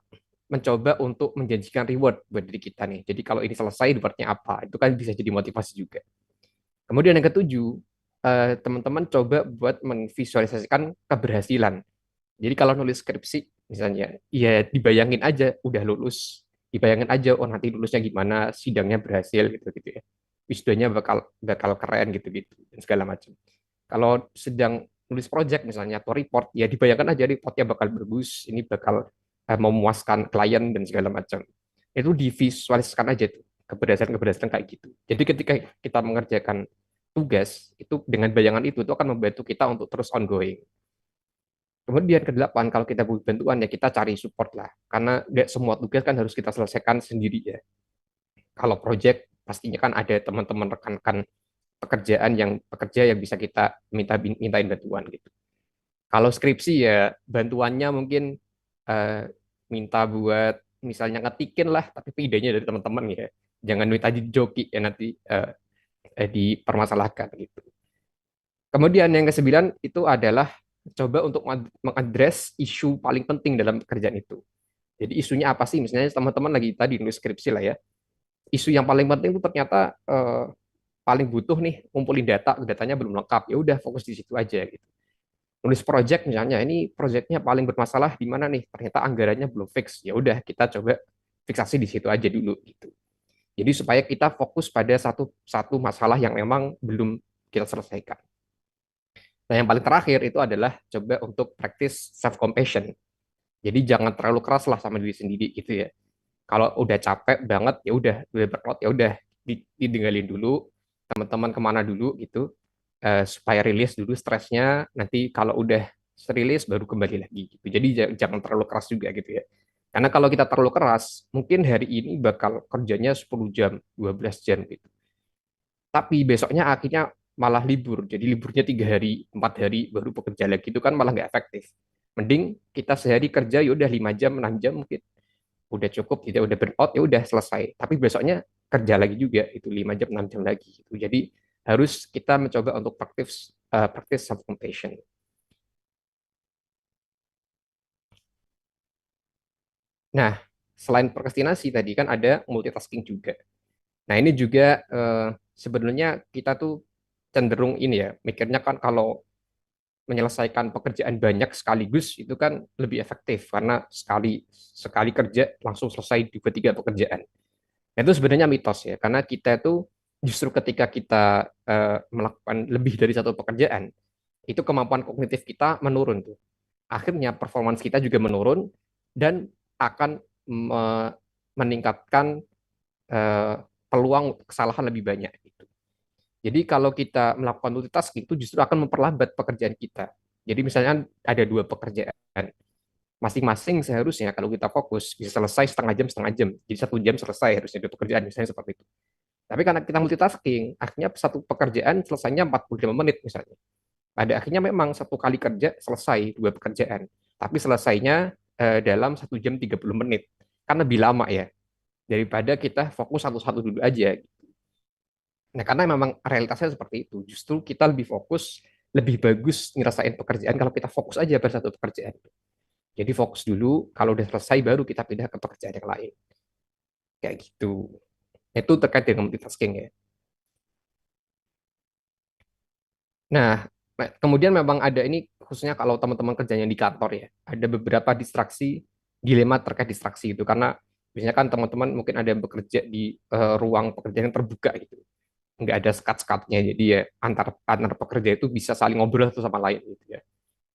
mencoba untuk menjanjikan reward buat diri kita nih. Jadi kalau ini selesai, rewardnya apa? Itu kan bisa jadi motivasi juga. Kemudian yang ketujuh, teman-teman coba buat memvisualisasikan keberhasilan. Jadi kalau nulis skripsi misalnya, ya dibayangin aja udah lulus, dibayangin aja oh nanti lulusnya gimana, sidangnya berhasil gitu gitu ya. wisudanya bakal bakal keren gitu-gitu dan segala macam. Kalau sedang nulis project misalnya atau report, ya dibayangkan aja reportnya bakal bagus, ini bakal memuaskan klien dan segala macam. Itu divisualisasikan aja tuh keberhasilan-keberhasilan kayak gitu. Jadi ketika kita mengerjakan tugas itu dengan bayangan itu akan membantu kita untuk terus ongoing. Kemudian kedelapan, kalau kita butuh bantuan ya kita cari support lah. Karena nggak semua tugas kan harus kita selesaikan sendiri ya. Kalau project pastinya kan ada teman-teman rekan-rekan pekerja yang bisa kita mintain bantuan gitu. Kalau skripsi ya bantuannya mungkin eh, minta buat misalnya ngetikin lah, tapi idenya dari teman-teman ya. Jangan minta joki ya nanti dipermasalahkan gitu. Kemudian yang ke-9 itu adalah coba untuk mengadres isu paling penting dalam pekerjaan itu. Jadi isunya apa sih? Misalnya teman-teman lagi tadi nulis skripsi lah ya. Isu yang paling penting itu ternyata paling butuh nih ngumpulin datanya belum lengkap. Ya udah fokus di situ aja gitu. Nulis project misalnya, ini projectnya paling bermasalah di mana nih? Ternyata anggarannya belum fix. Ya udah kita coba fiksasi di situ aja dulu gitu. Jadi supaya kita fokus pada satu satu masalah yang memang belum kita selesaikan. Nah, yang paling terakhir itu adalah coba untuk practice self compassion. Jadi jangan terlalu keras lah sama diri sendiri gitu ya. Kalau udah capek banget ya udah berkot ya udah ditinggalin dulu, teman-teman kemana dulu gitu, supaya rilis dulu stresnya. Nanti kalau udah rilis baru kembali lagi gitu. Jadi jangan terlalu keras juga gitu ya. Karena kalau kita terlalu keras, mungkin hari ini bakal kerjanya 10 jam, 12 jam gitu. Tapi besoknya akhirnya malah libur. Jadi liburnya 3 hari, 4 hari baru bekerja lagi itu kan malah nggak efektif. Mending kita sehari kerja ya udah 5 jam, 6 jam mungkin udah cukup, tidak udah burn out ya udah selesai. Tapi besoknya kerja lagi juga itu 5 jam, 6 jam lagi gitu. Jadi harus kita mencoba untuk praktis self compassion. Nah, selain prokrastinasi tadi kan ada multitasking juga. Nah, ini juga sebenarnya kita tuh cenderung ini ya, mikirnya kan kalau menyelesaikan pekerjaan banyak sekaligus itu kan lebih efektif karena sekali sekali kerja langsung selesai 2, 3 pekerjaan. Nah, itu sebenarnya mitos ya, karena kita itu justru ketika kita melakukan lebih dari satu pekerjaan, itu kemampuan kognitif kita menurun tuh. Akhirnya performance kita juga menurun dan akan meningkatkan eh, peluang kesalahan lebih banyak gitu. Jadi kalau kita melakukan multitasking itu justru akan memperlambat pekerjaan kita. Jadi misalnya ada 2 pekerjaan, masing-masing seharusnya kalau kita fokus bisa selesai setengah jam. Jadi 1 jam selesai harusnya 2 pekerjaan misalnya seperti itu. Tapi karena kita multitasking, akhirnya satu pekerjaan selesainya 45 menit misalnya. Pada akhirnya memang satu kali kerja selesai 2 pekerjaan, tapi selesainya dalam 1 jam 30 menit. Kan lebih lama ya daripada kita fokus satu-satu dulu aja. Nah, karena memang realitasnya seperti itu. Justru kita lebih fokus, lebih bagus ngerasain pekerjaan kalau kita fokus aja pada satu pekerjaan. Jadi fokus dulu, kalau udah selesai baru kita pindah ke pekerjaan yang lain. Kayak gitu. Itu terkait dengan multitasking ya. Nah, kemudian memang ada ini khususnya kalau teman-teman kerjanya di kantor ya, ada beberapa distraksi, dilema terkait distraksi itu karena biasanya kan teman-teman mungkin ada yang bekerja di ruang pekerjaan yang terbuka gitu, nggak ada sekat-sekatnya, jadi ya antar pekerja itu bisa saling ngobrol satu sama lain gitu ya.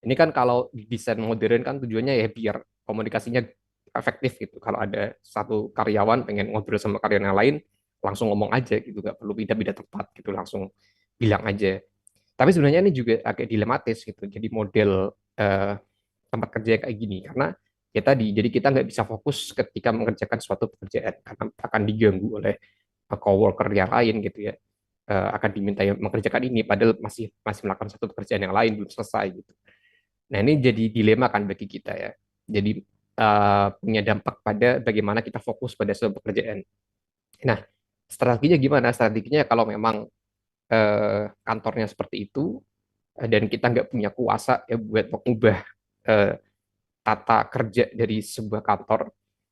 Ini kan kalau di desain modern kan tujuannya ya biar komunikasinya efektif gitu. Kalau ada satu karyawan pengen ngobrol sama karyawan yang lain, langsung ngomong aja gitu, nggak perlu pindah-pindah tempat gitu, langsung bilang aja. Tapi sebenarnya ini juga agak dilematis gitu. Jadi model eh, tempat kerja kayak gini karena ya tadi, jadi kita nggak bisa fokus ketika mengerjakan suatu pekerjaan karena akan diganggu oleh coworker yang lain gitu ya. Akan diminta mengerjakan ini padahal masih masih melakukan satu pekerjaan yang lain belum selesai gitu. Nah, ini jadi dilema kan bagi kita ya. Jadi punya dampak pada bagaimana kita fokus pada suatu pekerjaan. Nah, strateginya gimana? Strateginya kalau memang kantornya seperti itu dan kita nggak punya kuasa ya buat mengubah eh, tata kerja dari sebuah kantor,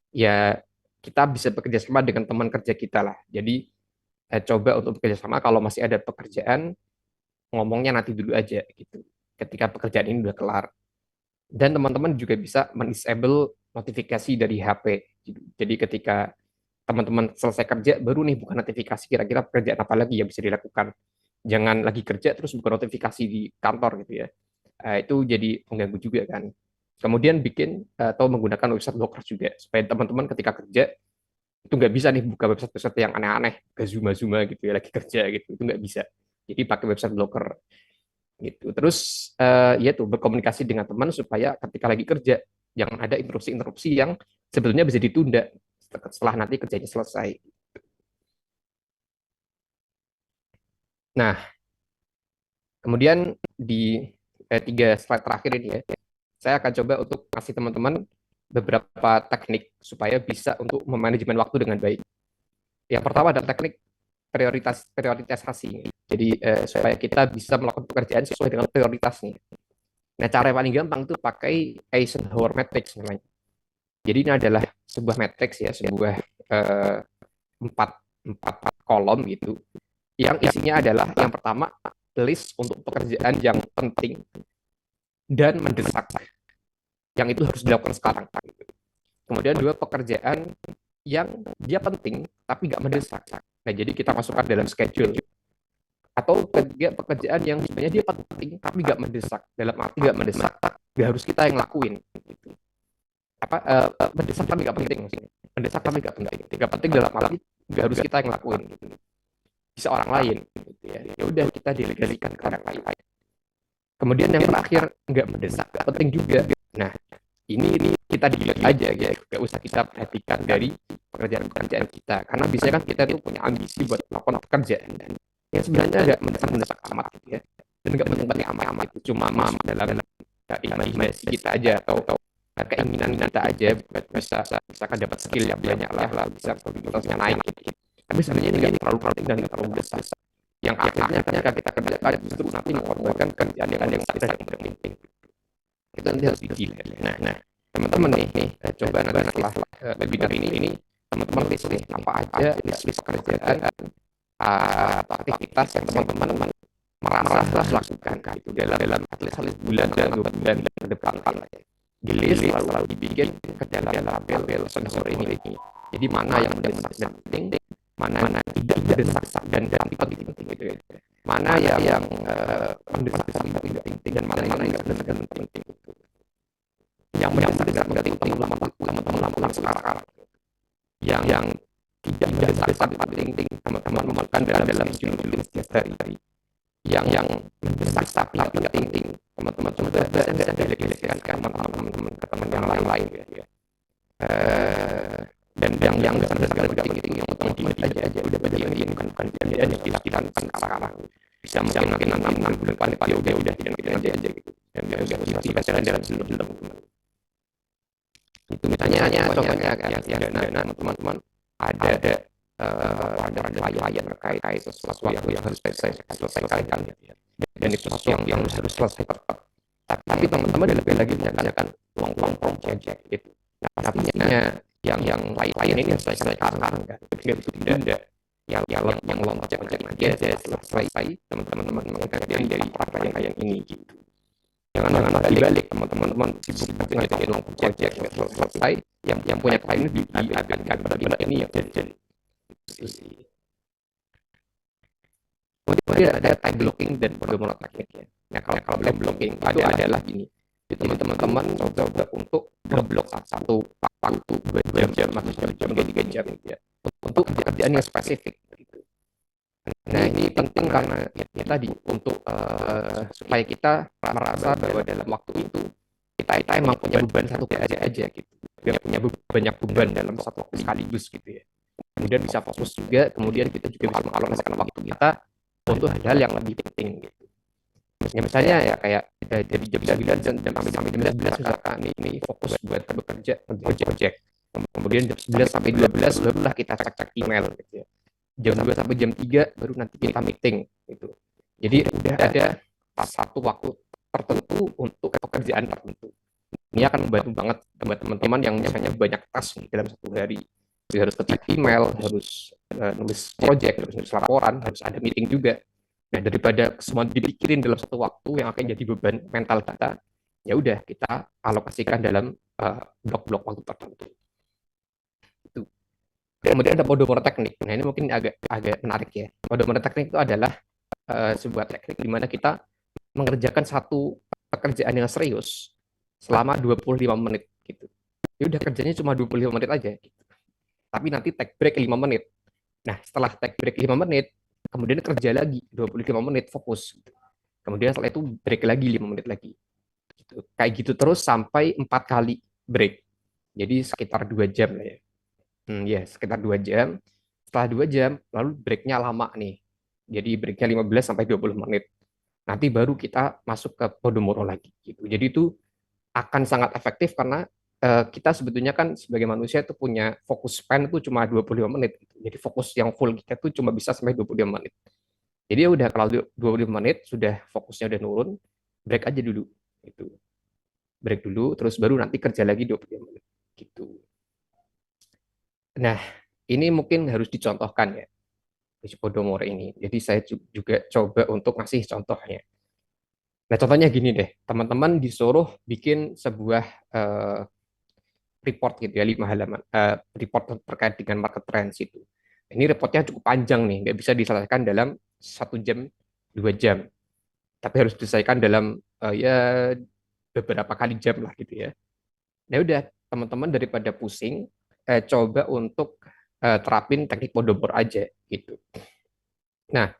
ya kita bisa bekerja sama dengan teman kerja kita lah. Jadi coba untuk bekerja sama kalau masih ada pekerjaan, ngomongnya nanti dulu aja gitu. Ketika pekerjaan ini udah kelar. Dan teman-teman juga bisa men-disable notifikasi dari HP. Jadi ketika teman-teman selesai kerja baru nih buka notifikasi kira-kira pekerjaan apa lagi yang bisa dilakukan. Jangan lagi kerja terus buka notifikasi di kantor gitu ya. Itu jadi mengganggu juga kan. Kemudian bikin atau menggunakan website blocker juga supaya teman-teman ketika kerja itu nggak bisa nih buka website-website yang aneh-aneh, ke Zuma-Zuma gitu ya lagi kerja gitu, itu nggak bisa. Jadi pakai website blocker gitu. Terus ya tuh berkomunikasi dengan teman supaya ketika lagi kerja jangan ada interupsi-interupsi yang sebetulnya bisa ditunda setelah nanti kerjanya selesai. Nah, kemudian di 3 slide terakhir ini ya, saya akan coba untuk kasih teman-teman beberapa teknik supaya bisa untuk memanajemen waktu dengan baik. Yang pertama adalah teknik prioritasasi. Jadi supaya kita bisa melakukan pekerjaan sesuai dengan prioritasnya. Nah, cara yang paling gampang itu pakai Eisenhower Matrix namanya. Jadi ini adalah sebuah matrix ya, sebuah eh, empat empat kolom gitu. Yang isinya adalah yang pertama list untuk pekerjaan yang penting dan mendesak, yang itu harus dilakukan sekarang. Kemudian 2 pekerjaan yang dia penting tapi nggak mendesak. Nah, jadi kita masukkan dalam schedule. Atau pekerjaan yang sebenarnya dia penting tapi nggak mendesak. Dalam arti nggak mendesak, nggak harus kita yang lakuin. Gitu. Mendesak tapi nggak penting. Mendesak tapi nggak penting. Nggak penting dalam arti nggak harus kita yang lakuin. Gitu. Bisa orang lain. Gitu ya. Ya udah kita delegasikan ke orang lain. Kemudian yang terakhir nggak mendesak, nggak penting juga. Nah, ini kita delete aja ya, nggak usah kita perhatikan dari pekerjaan-pekerjaan kita. Karena biasanya kan kita tuh punya ambisi buat melakukan pekerjaan dan yang sebenarnya nggak mendesak amat gitu ya, dan nggak penting-penting amat itu cuma dalam imajinasi kita aja atau keinginan kita aja buat bisa misalkan dapat skill yang banyak lah bisa produktivitasnya naik gitu. Tapi sebenarnya ini nggak terlalu penting dan nggak terlalu besar. Yang akhirnya ketika kita kerjakan justru nanti mengorbankan kerjaan yang tidak penting. Itu nanti harus di-delete. Nah, teman-teman nih coba nanti setelah webinar ini teman-teman list nih apa aja list pekerjaan atau aktivitas yang teman-teman merasa lakukan itu dalam at least bulan dan 2 bulan ke depan lah ya. Di list lalu dibikin ke dalam tabel sensor ini. Jadi mana yang mendesak dan penting, mana tidak mendesak dan penting gitu ya. Mana yang mendesak tapi tidak penting dan mana yang tidak mendesak dan penting. Yang mendesak dan penting teman-teman lakukan sekarang. Yang tidak mendesak tapi penting teman-teman melakukan dalam jumlah setiap hari. Yang mendesak tapi tidak penting teman-teman coba dan delegasikan teman-teman ke teman yang lain ya. Dan yang nggak mendesak penting yang teman-teman aja udah bagian ini bukan yang dilakukan sekarang. Bisa mungkin nanti bulan depan ya udah kita aja gitu. Dan nggak usah jalan dalam sebelum itu misalnya contohnya yang sederhana teman-teman ada klien terkait sesuatu yang harus selesaikan dan itu sesuatu yang harus selesai cepat. Tapi teman-teman lagi menyatakan long project gitu. Nah, pastinya yang klien ini selesai sekarang kan. Begitu tidak yang long project dia selesai teman-teman mengerjakan dari klien ini gitu. Jangan balik teman-teman sibuk ngerjain long project selesai yang punya klien ini diabaikan pada ini yang jadi kemudian ada time blocking dan pedoman tekniknya. Nah, kalau time blocking adalah gini. Jadi teman-teman coba untuk ngeblok satu waktu 2 jam, 3 jam gitu ya. Untuk kerjaan yang spesifik gitu. Nah, ini penting karena ya tadi untuk supaya kita merasa bahwa dalam waktu itu kita emang punya beban satu kerja aja gitu. Gak punya banyak beban dalam satu waktu sekaligus gitu ya. Kemudian bisa fokus juga, kemudian kita juga bisa mengalokasikan waktu kita untuk hal-hal yang lebih penting gitu. Ya, misalnya ya kayak dari jam 9 sampai jam 11 misalkan ini fokus buat bekerja project. Kemudian jam 11 sampai 12 barulah kita cek email gitu ya. Jam 2 sampai jam 3 baru nanti kita meeting gitu. Jadi udah ada satu waktu tertentu untuk pekerjaan tertentu. Ini akan membantu banget buat teman-teman yang misalnya banyak task dalam satu hari. Jadi harus ketik email, harus nulis project, harus nulis laporan, harus ada meeting juga. Nah, daripada semua dipikirin dalam satu waktu yang akan jadi beban mental kita, ya udah kita alokasikan dalam blok-blok waktu tertentu. Itu. Kemudian ada Pomodoro teknik. Nah, ini mungkin agak agak menarik ya. Pomodoro teknik itu adalah sebuah teknik di mana kita mengerjakan satu pekerjaan yang serius selama 25 menit gitu. Ya udah kerjanya cuma 25 menit aja gitu. Tapi nanti take break 5 menit. Nah, setelah take break 5 menit, kemudian kerja lagi 25 menit fokus gitu. Kemudian setelah itu break lagi 5 menit lagi. Gitu. Kayak gitu terus sampai 4 kali break. Jadi sekitar 2 jam lah ya. Ya, sekitar 2 jam. Setelah 2 jam, lalu breaknya lama nih. Jadi breaknya 15 sampai 20 menit. Nanti baru kita masuk ke Pomodoro lagi gitu. Jadi itu akan sangat efektif karena kita sebetulnya kan sebagai manusia itu punya fokus span itu cuma 25 menit. Gitu. Jadi fokus yang full kita tuh cuma bisa sampai 25 menit. Jadi ya udah kalau 25 menit sudah fokusnya udah nurun, break aja dulu gitu. Break dulu terus baru nanti kerja lagi 25 menit gitu. Nah, ini mungkin harus dicontohkan ya di Podomoro ini. Jadi saya juga coba untuk ngasih contohnya. Nah, contohnya gini deh, teman-teman disuruh bikin sebuah uh, report gitu ya, 5 halaman, report terkait dengan market trends itu. Ini reportnya cukup panjang nih, nggak bisa diselesaikan dalam 1 jam, 2 jam, tapi harus diselesaikan dalam ya beberapa kali jam lah gitu ya. Nah udah, teman-teman daripada pusing, coba untuk terapin teknik Pomodoro aja gitu. Nah,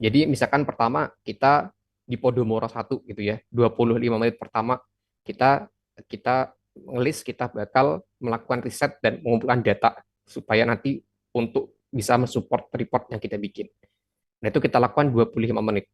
jadi misalkan pertama kita di Podomoro 1 gitu ya, 25 menit pertama kita kita ngelis kita bakal melakukan riset dan mengumpulkan data supaya nanti untuk bisa mensupport report yang kita bikin. Nah, itu kita lakukan 25 menit.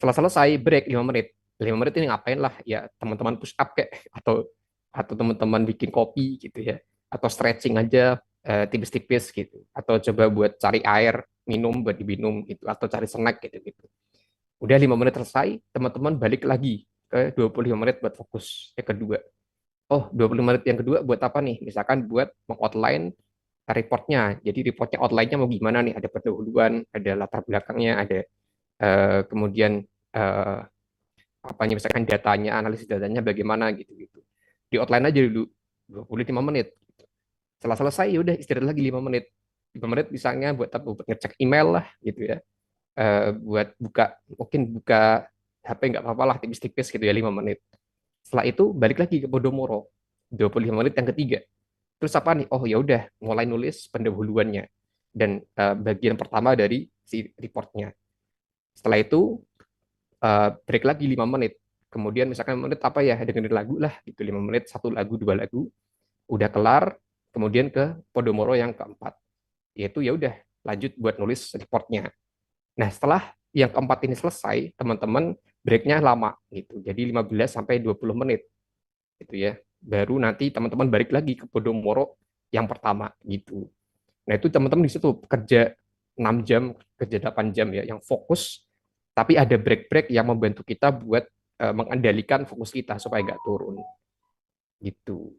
Setelah selesai break 5 menit. 5 menit ini ngapain lah ya, teman-teman push up kayak atau teman-teman bikin kopi gitu ya, atau stretching aja tipis-tipis gitu, atau coba buat cari air minum buat diminum gitu, atau cari snack gitu gitu. Udah 5 menit selesai, teman-teman balik lagi ke 25 menit buat fokus yang kedua. Oh, 20 menit yang kedua buat apa nih? Misalkan buat mengoutline reportnya. Jadi reportnya outline-nya mau gimana nih? Ada pendahuluan, ada latar belakangnya, ada kemudian eh, apanya misalkan datanya, analisis datanya bagaimana gitu gitu. Di outline aja dulu 25 menit. Setelah selesai ya udah istirahat lagi 5 menit. 5 menit misalnya buat apa? Buat ngecek email lah gitu ya. Buat buka mungkin buka HP nggak apa-apa lah tipis-tipis gitu ya 5 menit. Setelah itu balik lagi ke Podomoro 25 menit yang ketiga. Terus apa nih? Oh ya udah mulai nulis pendahuluannya dan bagian pertama dari si reportnya. Setelah itu break lagi 5 menit. Kemudian misalkan menit apa ya, dengerin lagu lah gitu, 5 menit, satu lagu, dua lagu, udah kelar, kemudian ke Podomoro yang keempat. Yaitu ya udah lanjut buat nulis reportnya. Nah, setelah yang keempat ini selesai, teman-teman breaknya lama gitu. Jadi 15 sampai 20 menit gitu ya. Baru nanti teman-teman balik lagi ke Podomoro yang pertama gitu. Nah, itu teman-teman di situ kerja 6 jam, kerja 8 jam ya, yang fokus, tapi ada break-break yang membantu kita buat mengendalikan fokus kita supaya nggak turun gitu.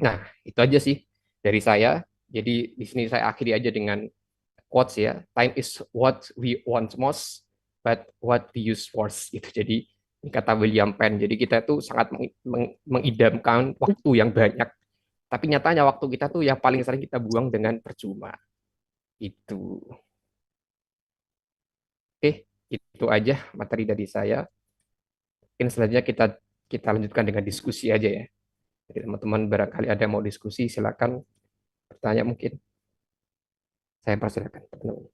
Nah, itu aja sih dari saya. Jadi di sini saya akhiri aja dengan quotes ya. Time is what we want most, but what we use first gitu. Jadi ini kata William Penn. Jadi kita tuh sangat mengidamkan waktu yang banyak, tapi nyatanya waktu kita tuh yang paling sering kita buang dengan percuma. Itu. Oke, itu aja materi dari saya. Mungkin selanjutnya kita kita lanjutkan dengan diskusi aja ya. Jadi teman-teman barangkali ada yang mau diskusi, silakan bertanya mungkin. Saya persilakan teman-teman.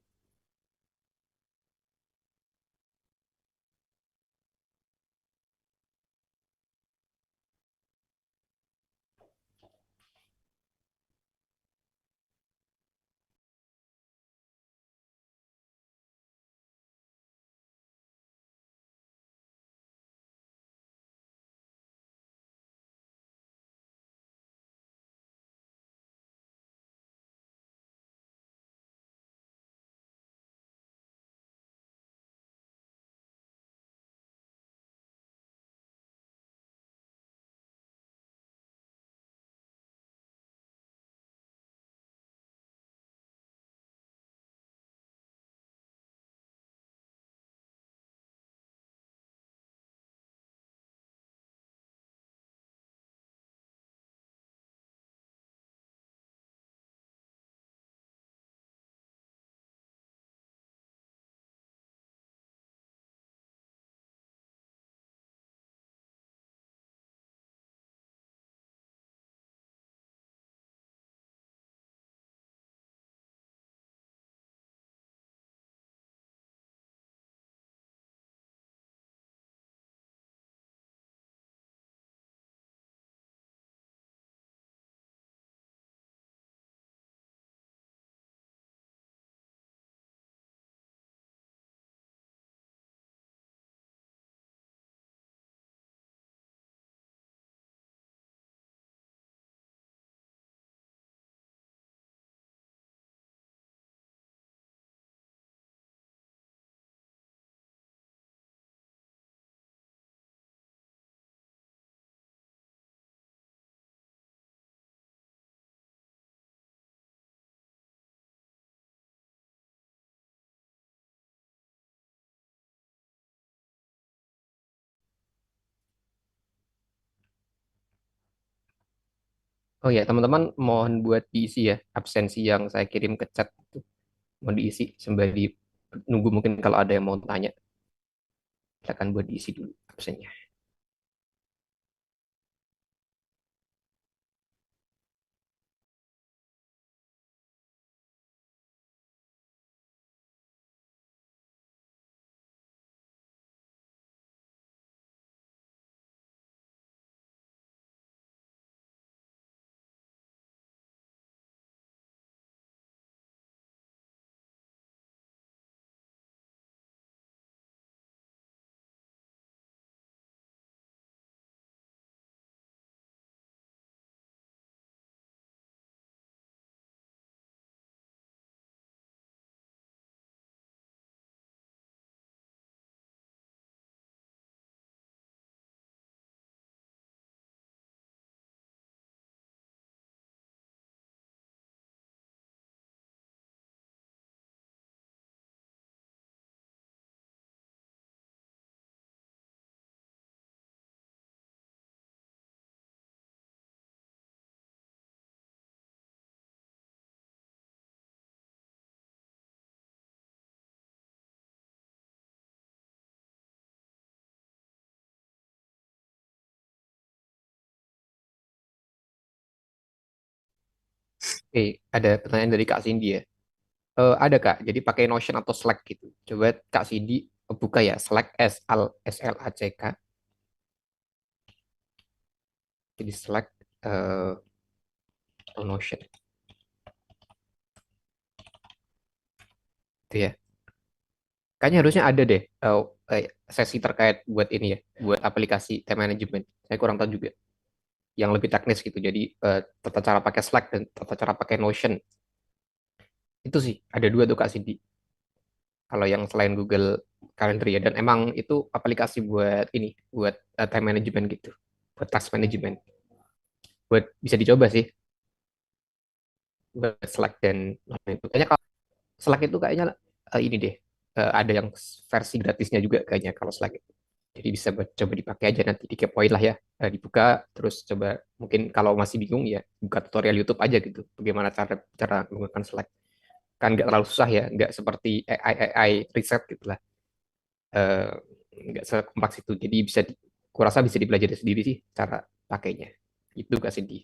Oh ya, teman-teman mohon buat diisi ya absensi yang saya kirim ke chat itu. Mohon diisi sembari nunggu mungkin kalau ada yang mau tanya, silakan buat diisi dulu absennya. Ada pertanyaan dari Kak Cindy ya. Ada Kak, jadi pakai Notion atau Slack gitu. Coba Kak Cindy buka ya, Slack Slack. Jadi Slack atau Notion itu ya. Kayaknya harusnya ada deh sesi terkait buat ini ya, buat aplikasi time management. Saya kurang tahu juga. Yang lebih teknis gitu. Jadi tata cara pakai Slack dan tata cara pakai Notion. Itu sih, ada dua tuh Kak Cindy. Kalau yang selain Google Calendar ya. Dan emang itu aplikasi buat ini, buat time management gitu. Buat task management. Buat bisa dicoba sih, buat Slack dan Notion itu. Kayaknya kalau Slack itu kayaknya ini deh, ada yang versi gratisnya juga kayaknya kalau Slack itu. Jadi bisa coba dipakai aja nanti dikepoin lah ya. Dibuka terus coba mungkin kalau masih bingung ya buka tutorial YouTube aja gitu. Bagaimana cara cara menggunakan Slack. Kan nggak terlalu susah ya, nggak seperti AI riset gitu lah. Eh, nggak sekompleks itu. Jadi kurasa bisa dipelajari sendiri sih cara pakainya. Itu Kak Cindy.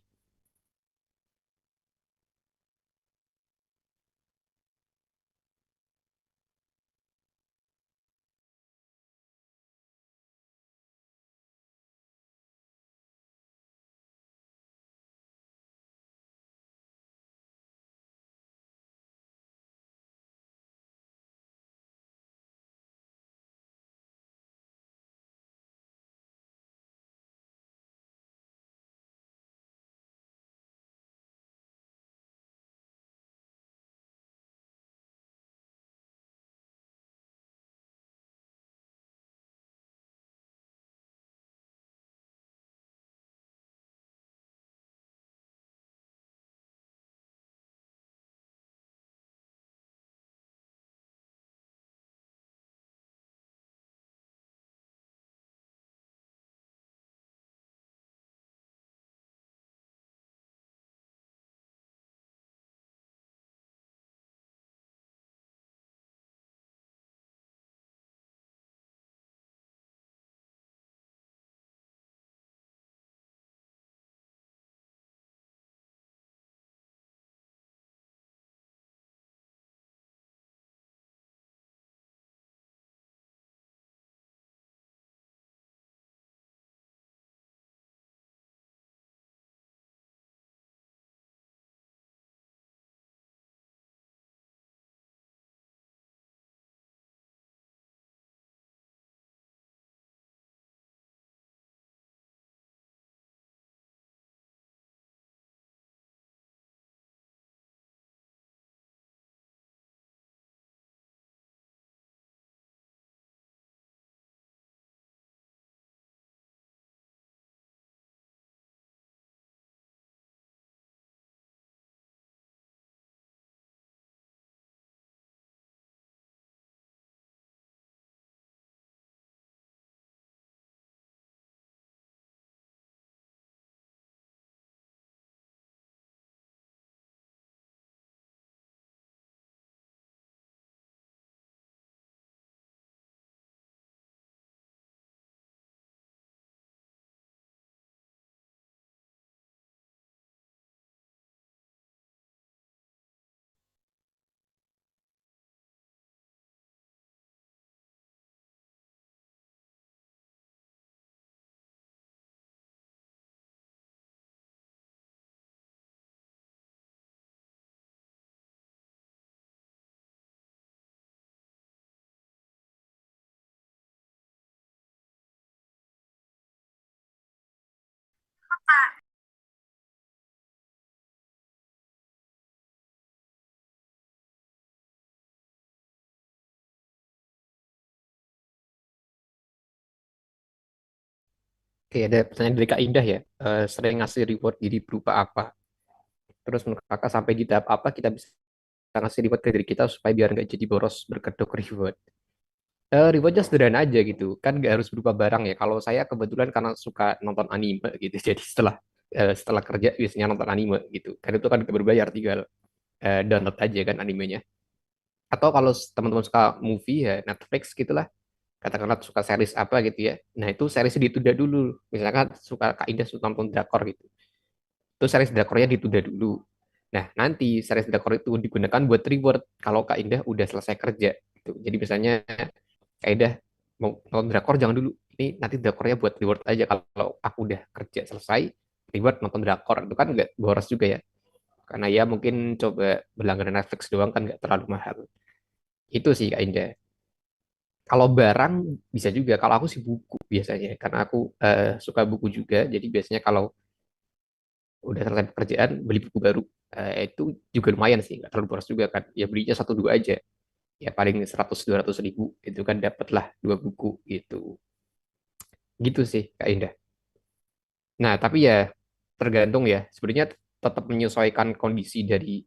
Oke, ada pertanyaan dari Kak Indah ya. Sering ngasih reward jadi berupa apa? Terus menurut kakak sampai di tahap apa kita bisa ngasih reward ke diri kita supaya biar nggak jadi boros berkedok reward? Rewardnya sederhana aja gitu. Kan nggak harus berupa barang ya. Kalau saya kebetulan karena suka nonton anime gitu. Jadi setelah kerja biasanya nonton anime gitu. Kan itu kan nggak berbayar, tinggal download aja kan animenya. Atau kalau teman-teman suka movie ya Netflix gitulah, katakanlah suka series apa gitu ya, nah itu series ditunda dulu. Misalkan suka Kak Indah suka nonton drakor gitu, itu series drakornya ditunda dulu. Nah nanti series drakor itu digunakan buat reward kalau Kak Indah udah selesai kerja gitu. Jadi misalnya Kak Indah mau nonton drakor, jangan dulu, ini nanti drakornya buat reward aja. Kalau aku udah kerja selesai, reward nonton drakor itu kan nggak boros juga ya, karena ya mungkin coba berlangganan Netflix doang kan nggak terlalu mahal. Itu sih Kak Indah. Kalau barang bisa juga. Kalau aku sih buku biasanya, karena aku suka buku juga. Jadi biasanya kalau udah selesai pekerjaan beli buku baru. Itu juga lumayan sih, nggak terlalu boros juga kan. Ya belinya satu dua aja. Ya paling 100-200 ribu itu kan dapatlah dua buku gitu. Gitu sih Kak Indah. Nah tapi ya tergantung ya. Sebenarnya tetap menyesuaikan kondisi dari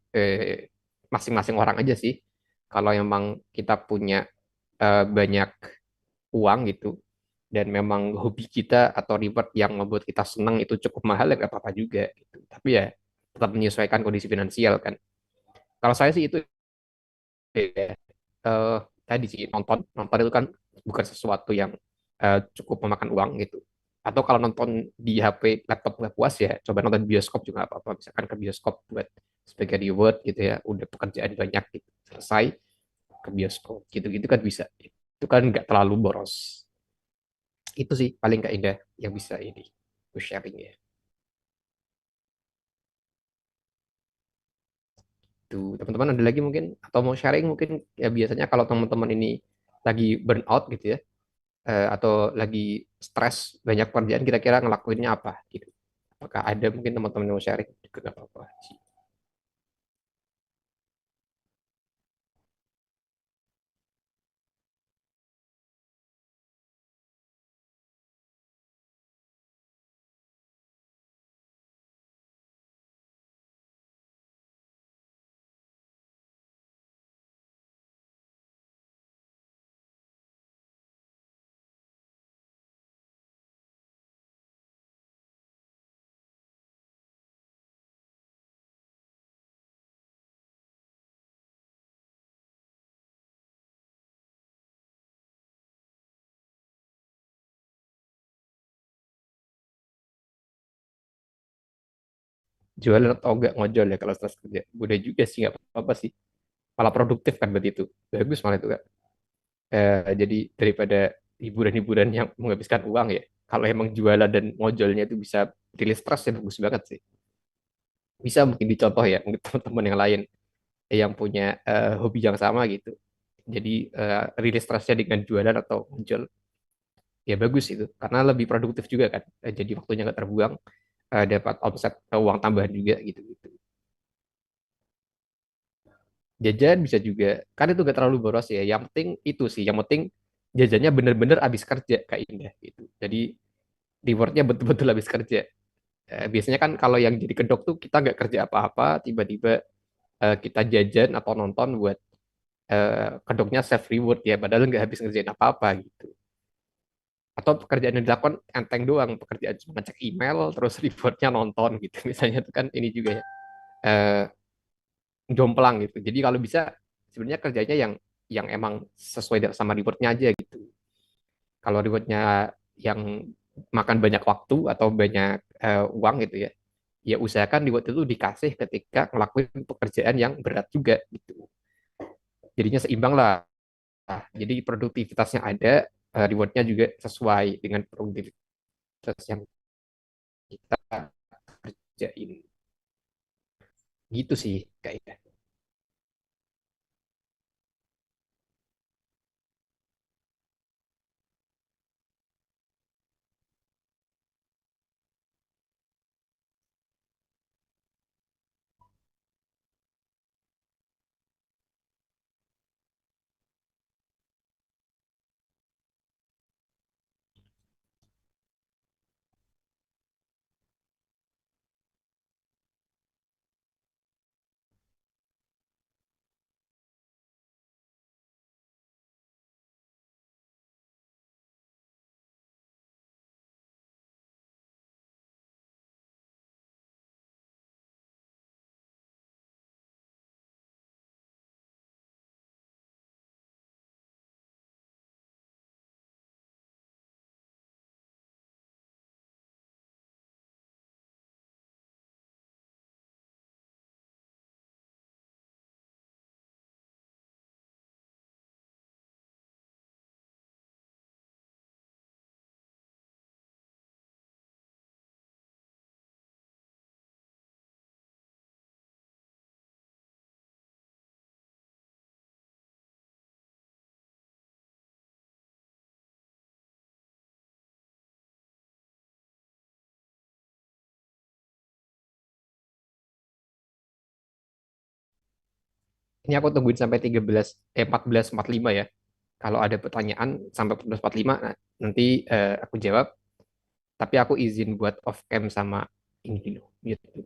masing-masing orang aja sih. Kalau emang kita punya banyak uang gitu, dan memang hobi kita atau reward yang membuat kita senang itu cukup mahal, ya nggak apa-apa juga gitu. Tapi ya tetap menyesuaikan kondisi finansial kan. Kalau saya sih itu ya, eh, tadi sih nonton nonton itu kan bukan sesuatu yang cukup memakan uang gitu. Atau kalau nonton di HP laptop nggak puas ya coba nonton bioskop juga nggak apa-apa. Misalkan ke bioskop buat sebagai reward gitu ya, udah pekerjaan banyak gitu selesai, ke bioskop gitu-gitu kan bisa. Itu kan nggak terlalu boros. Itu sih paling nggak indah yang bisa ini aku sharing ya. Tuh teman-teman ada lagi mungkin atau mau sharing mungkin ya, biasanya kalau teman-teman ini lagi burn out gitu ya, atau lagi stres banyak pekerjaan, kira-kira ngelakuinnya apa gitu. Apakah ada mungkin teman-teman yang mau sharing juga nggak apa-apa sih. Jualan atau enggak ngojol ya kalau stres kerja, udah juga sih nggak apa-apa sih, malah produktif kan berarti itu bagus malah itu kan. Jadi daripada hiburan-hiburan yang menghabiskan uang ya, kalau emang jualan dan ngojolnya itu bisa rilis stres ya bagus banget sih. Bisa mungkin dicontoh ya mungkin teman-teman yang lain yang punya hobi yang sama gitu. Jadi rilis stresnya dengan jualan atau muncul, ya bagus itu karena lebih produktif juga kan. Jadi waktunya nggak terbuang, dapat omset uang tambahan juga gitu gitu. Jajan bisa juga, kan itu nggak terlalu boros ya. Yang penting itu sih, yang penting jajannya bener-bener habis kerja Kak Indah gitu. Jadi rewardnya betul-betul habis kerja. Biasanya kan kalau yang jadi kedok tuh kita nggak kerja apa-apa, tiba-tiba kita jajan atau nonton buat kedoknya self reward ya, padahal nggak habis ngerjain apa-apa gitu. Atau pekerjaan yang dilakukan enteng doang, pekerjaan cuma ngecek email terus rewardnya nonton gitu. Misalnya itu kan ini juga ya, eh, jomplang gitu. Jadi kalau bisa sebenarnya kerjanya yang emang sesuai sama rewardnya aja gitu. Kalau rewardnya yang makan banyak waktu atau banyak uang gitu ya, ya usahakan reward itu dikasih ketika ngelakuin pekerjaan yang berat juga gitu. Jadinya seimbang lah. Jadi produktivitasnya ada, rewardnya juga sesuai dengan produktivitas yang kita kerjain. Gitu sih kayaknya. Ini aku tungguin sampai 14.45 ya. Kalau ada pertanyaan sampai 14.45, nah, nanti aku jawab. Tapi aku izin buat off cam sama ini dulu, mute dulu.